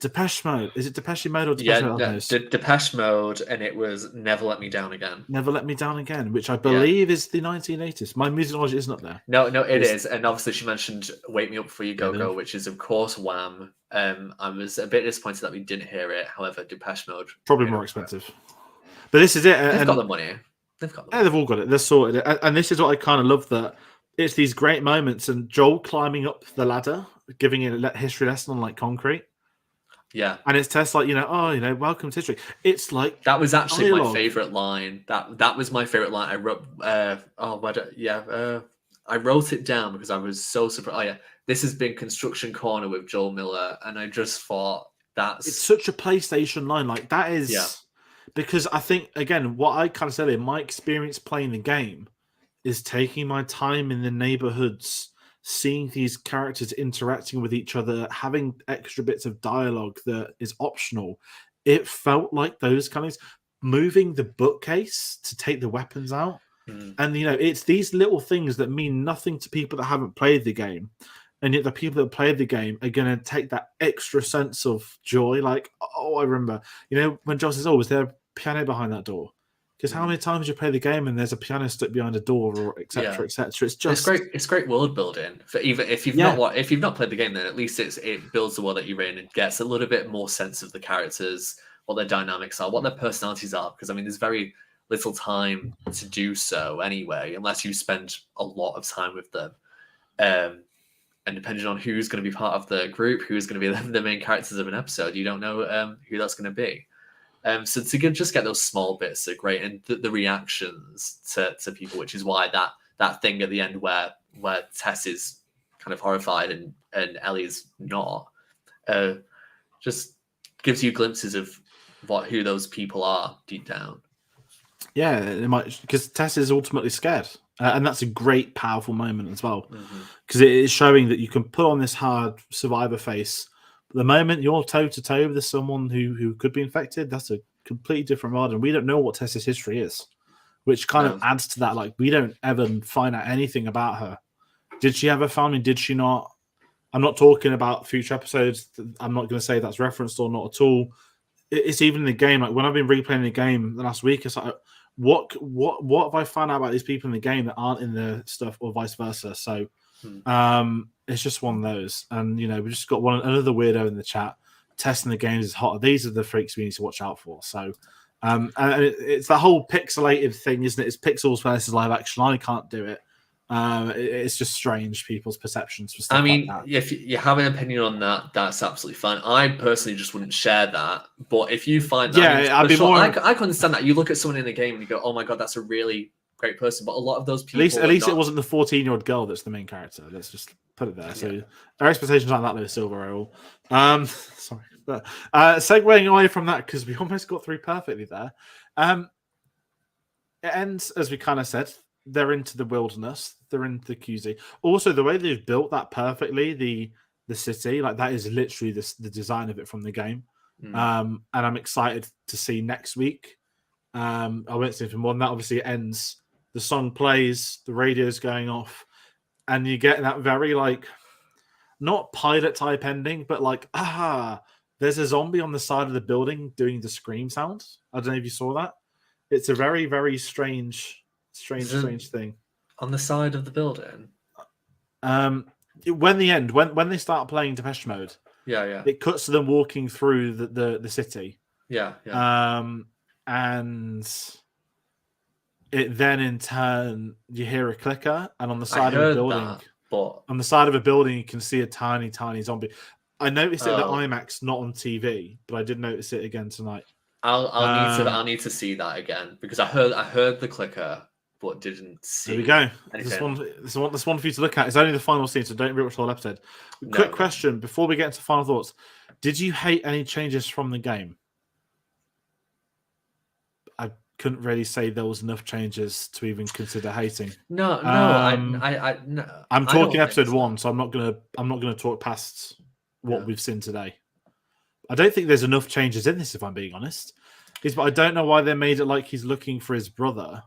Depeche Mode. Is it Depeche Mode or Depeche Mode? Yeah, Depeche Mode, and it was Never Let Me Down Again. Never Let Me Down Again, which I believe is the 1980s. My music knowledge isn't up there. No, it is. And obviously she mentioned Wake Me Up Before You Go Go, which is, of course, Wham. I was a bit disappointed that we didn't hear it. However, Depeche Mode... Probably more expensive. But this is it. They've got the money. They've all got it. They're sorted. And this is what I kind of love, that it's these great moments, and Joel climbing up the ladder, giving it a history lesson on like concrete. Yeah, and it's Tess like, welcome to history. It's like that was actually my favorite line. That was my favorite line. I wrote. I wrote it down because I was so surprised. Oh yeah, this has been Construction Corner with Joel Miller, and I just thought it's such a PlayStation line. Like that is, because I think again, what I kind of said in my experience playing the game is taking my time in the neighborhoods, seeing these characters interacting with each other, having extra bits of dialogue that is optional. It felt like those kind of things. Moving the bookcase to take the weapons out. And, it's these little things that mean nothing to people that haven't played the game. And yet the people that played the game are going to take that extra sense of joy. Like, oh, I remember, when Joel says, oh, is there a piano behind that door? Because how many times you play the game and there's a piano stuck behind a door, or et cetera, et cetera. It's just great. It's great world building. For even if you've not played the game, then at least it builds the world that you're in and gets a little bit more sense of the characters, what their dynamics are, what their personalities are. Because I mean, there's very little time to do so anyway, unless you spend a lot of time with them. And depending on who's going to be part of the group, who's going to be the main characters of an episode, you don't know who that's going to be. So to just get those small bits are great, and the reactions to people, which is why that thing at the end where Tess is kind of horrified and Ellie's not, just gives you glimpses of who those people are deep down. Yeah, it might, because Tess is ultimately scared, and that's a great, powerful moment as well, because it is showing that you can put on this hard survivor face. But the moment you're toe to toe with someone who could be infected, that's a completely different world, and we don't know what Tess's history is, which kind of adds to that. Like, we don't ever find out anything about her. Did she have a family? Did she not? I'm not talking about future episodes. I'm not going to say that's referenced or not at all. It's even in the game. Like, when I've been replaying the game the last week, it's like, what have I found out about these people in the game that aren't in the stuff, or vice versa? So it's just one of those. And we just got another weirdo in the chat testing the games is hot. These are the freaks we need to watch out for. So and it's that whole pixelated thing, isn't it? It's pixels versus live action. I can't do it. It's just strange, people's perceptions for stuff like that. If you have an opinion on that, that's absolutely fine. I personally just wouldn't share that. But if you find that, I'd be more. I can understand that. You look at someone in the game and you go, "Oh my god, that's a really great person." But a lot of those people, at least it wasn't the 14-year-old girl that's the main character. Let's just put it there. So our expectations aren't that low, Silver Roll. Sorry, but segueing away from that, because we almost got through perfectly there. It ends, as we kind of said. They're into the wilderness. They're into the QZ. Also, the way they've built that perfectly, the city, like that is literally the design of it from the game. And I'm excited to see next week. I won't say anything more than that. Obviously, it ends. The song plays. The radio's going off, and you get that very not pilot type ending, but there's a zombie on the side of the building doing the scream sound. I don't know if you saw that. It's a very, very strange thing on the side of the building. When they start playing Depeche Mode, it cuts to them walking through the city. And it then in turn you hear a clicker, and on the side of a building, you can see a tiny zombie. I noticed it at IMAX, not on TV, but I did notice it again tonight. I'll need to see that again, because I heard the clicker. But didn't see. There we go. This one for you to look at. It's only the final scene, so don't rewatch the whole episode. Quick question before we get into final thoughts: did you hate any changes from the game? I couldn't really say there was enough changes to even consider hating. No. I'm talking episode 1, so I'm not gonna talk past what we've seen today. I don't think there's enough changes in this, if I'm being honest. But I don't know why they made it like he's looking for his brother.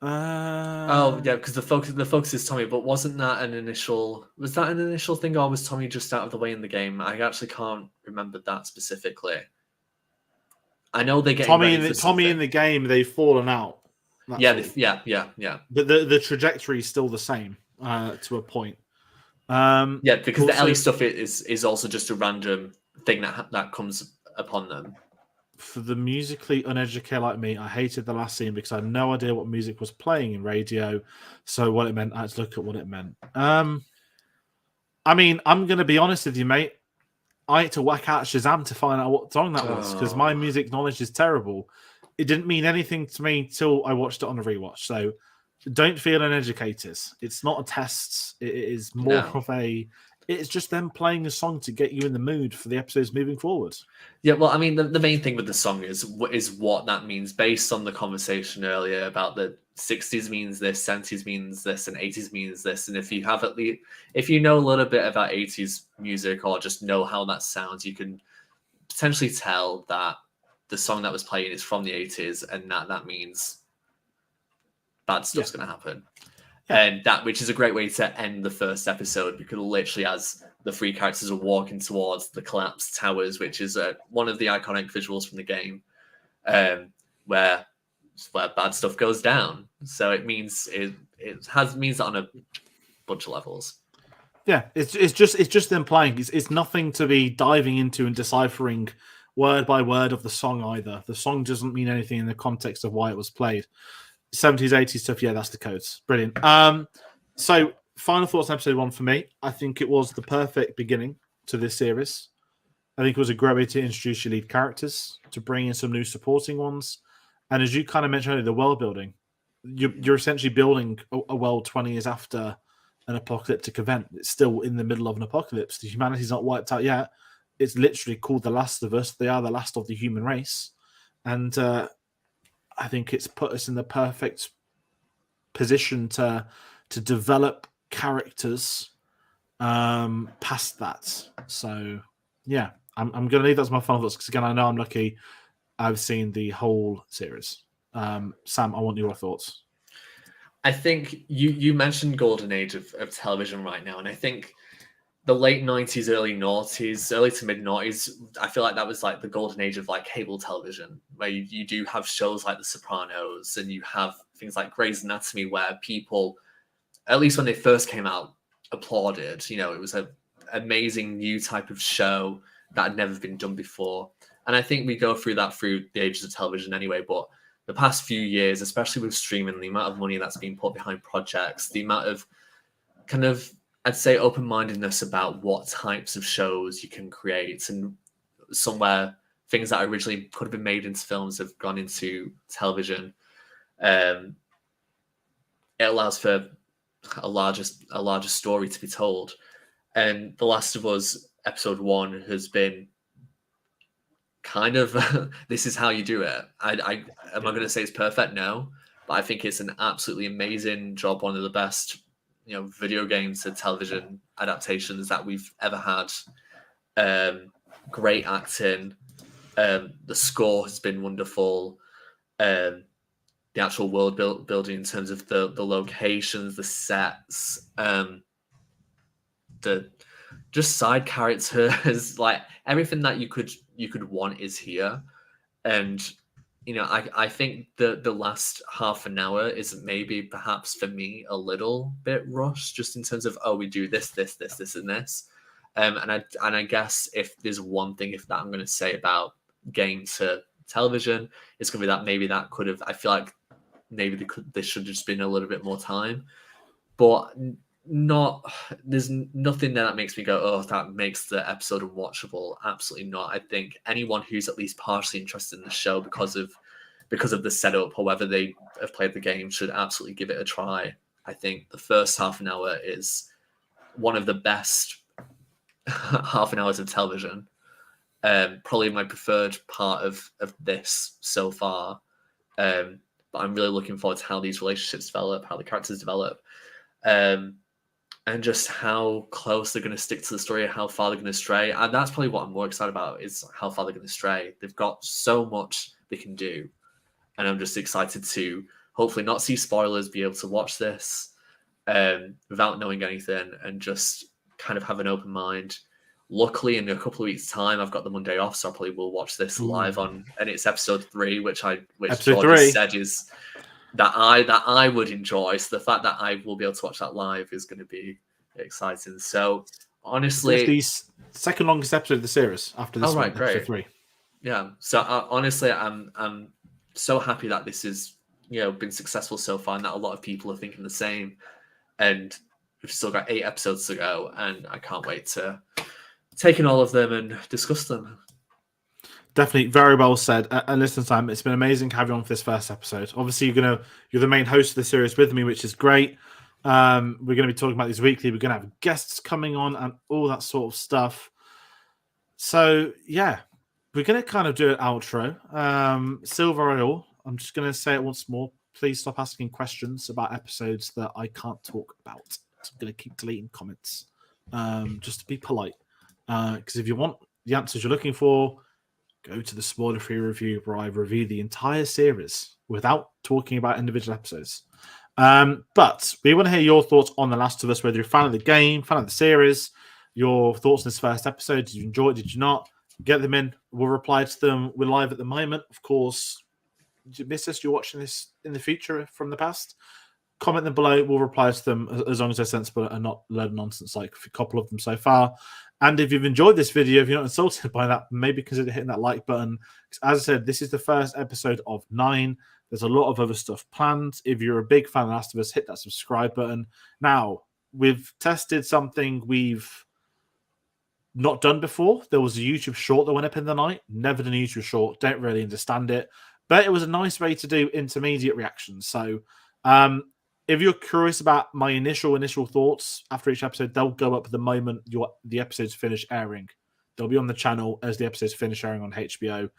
Because the focus is Tommy, but wasn't that an initial thing, or was Tommy just out of the way in the game? I actually can't remember that specifically. I know they get Tommy in the game, they've fallen out. Yeah. But the trajectory is still the same to a point. Because the Ellie stuff is also just a random thing that comes upon them. For the musically uneducated like me, I hated the last scene because I had no idea what music was playing in radio. So what it meant, I had to look at what it meant. I'm going to be honest with you, mate. I had to whack out Shazam to find out what song that was, because my music knowledge is terrible. It didn't mean anything to me till I watched it on a rewatch. So don't feel uneducated. It's not a test. It is more of a... It's just them playing a song to get you in the mood for the episodes moving forward. Yeah, well, I mean, the main thing with the song is what that means, based on the conversation earlier about the 60s means this, 70s means this, and 80s means this. And if you know a little bit about 80s music, or just know how that sounds, you can potentially tell that the song that was playing is from the 80s, and that means bad stuff's going to happen. And that, which is a great way to end the first episode, because literally as the three characters are walking towards the collapsed towers, which is one of the iconic visuals from the game, where bad stuff goes down. So it means it means that on a bunch of levels. Yeah, it's just them playing. It's nothing to be diving into and deciphering word by word of the song either. The song doesn't mean anything in the context of why it was played. 70s, 80s stuff, yeah, that's the codes. Brilliant. So final thoughts on episode 1 for me. I think it was the perfect beginning to this series. I think it was a great way to introduce your lead characters, to bring in some new supporting ones. And as you kind of mentioned earlier, the world building. You're essentially building a world 20 years after an apocalyptic event. It's still in the middle of an apocalypse. The humanity's not wiped out yet. It's literally called The Last of Us. They are the last of the human race. And I think it's put us in the perfect position to develop characters past that. So, yeah, I'm going to leave that as my final thoughts because, again, I know I'm lucky I've seen the whole series. Sam, I want your thoughts. I think you mentioned golden age of television right now, and I think the late 90s, early noughties, early to mid noughties, I feel like that was like the golden age of like cable television, where you do have shows like The Sopranos, and you have things like Grey's Anatomy, where people, at least when they first came out, applauded. You know, it was an amazing new type of show that had never been done before. And I think we go through that through the ages of television anyway, but the past few years, especially with streaming, the amount of money that's been put behind projects, the amount of kind of, I'd say, open-mindedness about what types of shows you can create, and somewhere things that originally could have been made into films have gone into television. It allows for a larger story to be told. And The Last of Us episode 1 has been kind of this is how you do it. Am I going to say it's perfect? No, but I think it's an absolutely amazing job. One of the best, video games to television adaptations that we've ever had. Great acting. The score has been wonderful. The actual world building in terms of the locations, the sets, the just side characters, like everything that you could want is here. And I think the last half an hour is maybe perhaps for me a little bit rushed, just in terms of, we do this and this. And I guess if there's one thing I'm going to say about game to television, it's going to be that maybe that could have, I feel like maybe there should have just been a little bit more time, but there's nothing there that makes me go, that makes the episode unwatchable. Absolutely not. I think anyone who's at least partially interested in the show because of the setup or whether they have played the game should absolutely give it a try. I think the first half an hour is one of the best half an hours of television. Probably my preferred part of this so far. But I'm really looking forward to how these relationships develop, how the characters develop. And just how close they're going to stick to the story, how far they're going to stray. And that's probably what I'm more excited about, is how far they're going to stray. They've got so much they can do. And I'm just excited to hopefully not see spoilers, be able to watch this without knowing anything and just kind of have an open mind. Luckily, in a couple of weeks' time, I've got the Monday off, so I probably will watch this live on, and it's episode 3, which George said is that I would enjoy. So the fact that I will be able to watch that live is going to be exciting. So honestly, it's the second longest episode of the series after this one, great. episode 3. Yeah. So honestly, I'm so happy that this has been successful so far, and that a lot of people are thinking the same. And we've still got 8 episodes to go, and I can't wait to take in all of them and discuss them. Definitely, very well said. And listen, Sam, it's been amazing having you on for this first episode. Obviously, you're the main host of the series with me, which is great. We're going to be talking about these weekly. We're going to have guests coming on and all that sort of stuff. So, yeah, we're going to kind of do an outro. Silver Oil, I'm just going to say it once more. Please stop asking questions about episodes that I can't talk about. So I'm going to keep deleting comments just to be polite. Because if you want the answers you're looking for, go to the spoiler-free review where I review the entire series without talking about individual episodes. But we want to hear your thoughts on The Last of Us, whether you're a fan of the game, fan of the series, your thoughts on this first episode. Did you enjoy it? Did you not? Get them in. We'll reply to them. We're live at the moment. Of course, did you miss us? You're watching this in the future from the past. Comment them below. We'll reply to them as long as they're sensible and not load nonsense like a couple of them so far. And if you've enjoyed this video, if you're not insulted by that, maybe consider hitting that like button. As I said, this is the first episode of 9. There's a lot of other stuff planned. If you're a big fan of Last of Us, hit that subscribe button. Now, we've tested something we've not done before. There was a YouTube short that went up in the night. Never done a YouTube short. Don't really understand it. But it was a nice way to do intermediate reactions. So if you're curious about my initial thoughts after each episode, they'll go up the moment the episodes finish airing. They'll be on the channel as the episodes finish airing on HBO.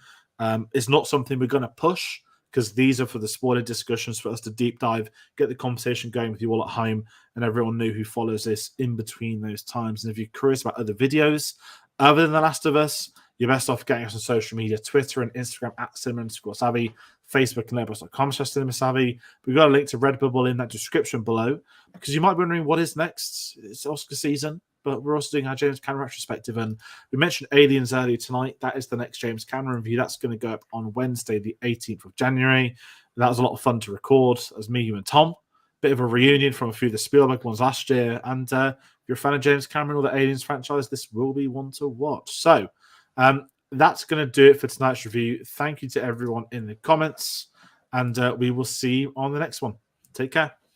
It's not something we're going to push, because these are for the spoiler discussions, for us to deep dive, get the conversation going with you all at home and everyone new who follows this in between those times. And if you're curious about other videos other than The Last of Us, you're best off getting us on social media, Twitter and Instagram at @cinema_savvy, Facebook and letterboxd.com/cinema_savvy. We've got a link to Redbubble in that description below, because you might be wondering what is next. It's Oscar season, but we're also doing our James Cameron retrospective. And we mentioned Aliens earlier tonight. That is the next James Cameron review. That's going to go up on Wednesday, the 18th of January. That was a lot of fun to record. As me, you, and Tom. Bit of a reunion from a few of the Spielberg ones last year. And if you're a fan of James Cameron or the Aliens franchise, this will be one to watch. So that's going to do it for tonight's review. Thank you to everyone in the comments. And we will see you on the next one. Take care.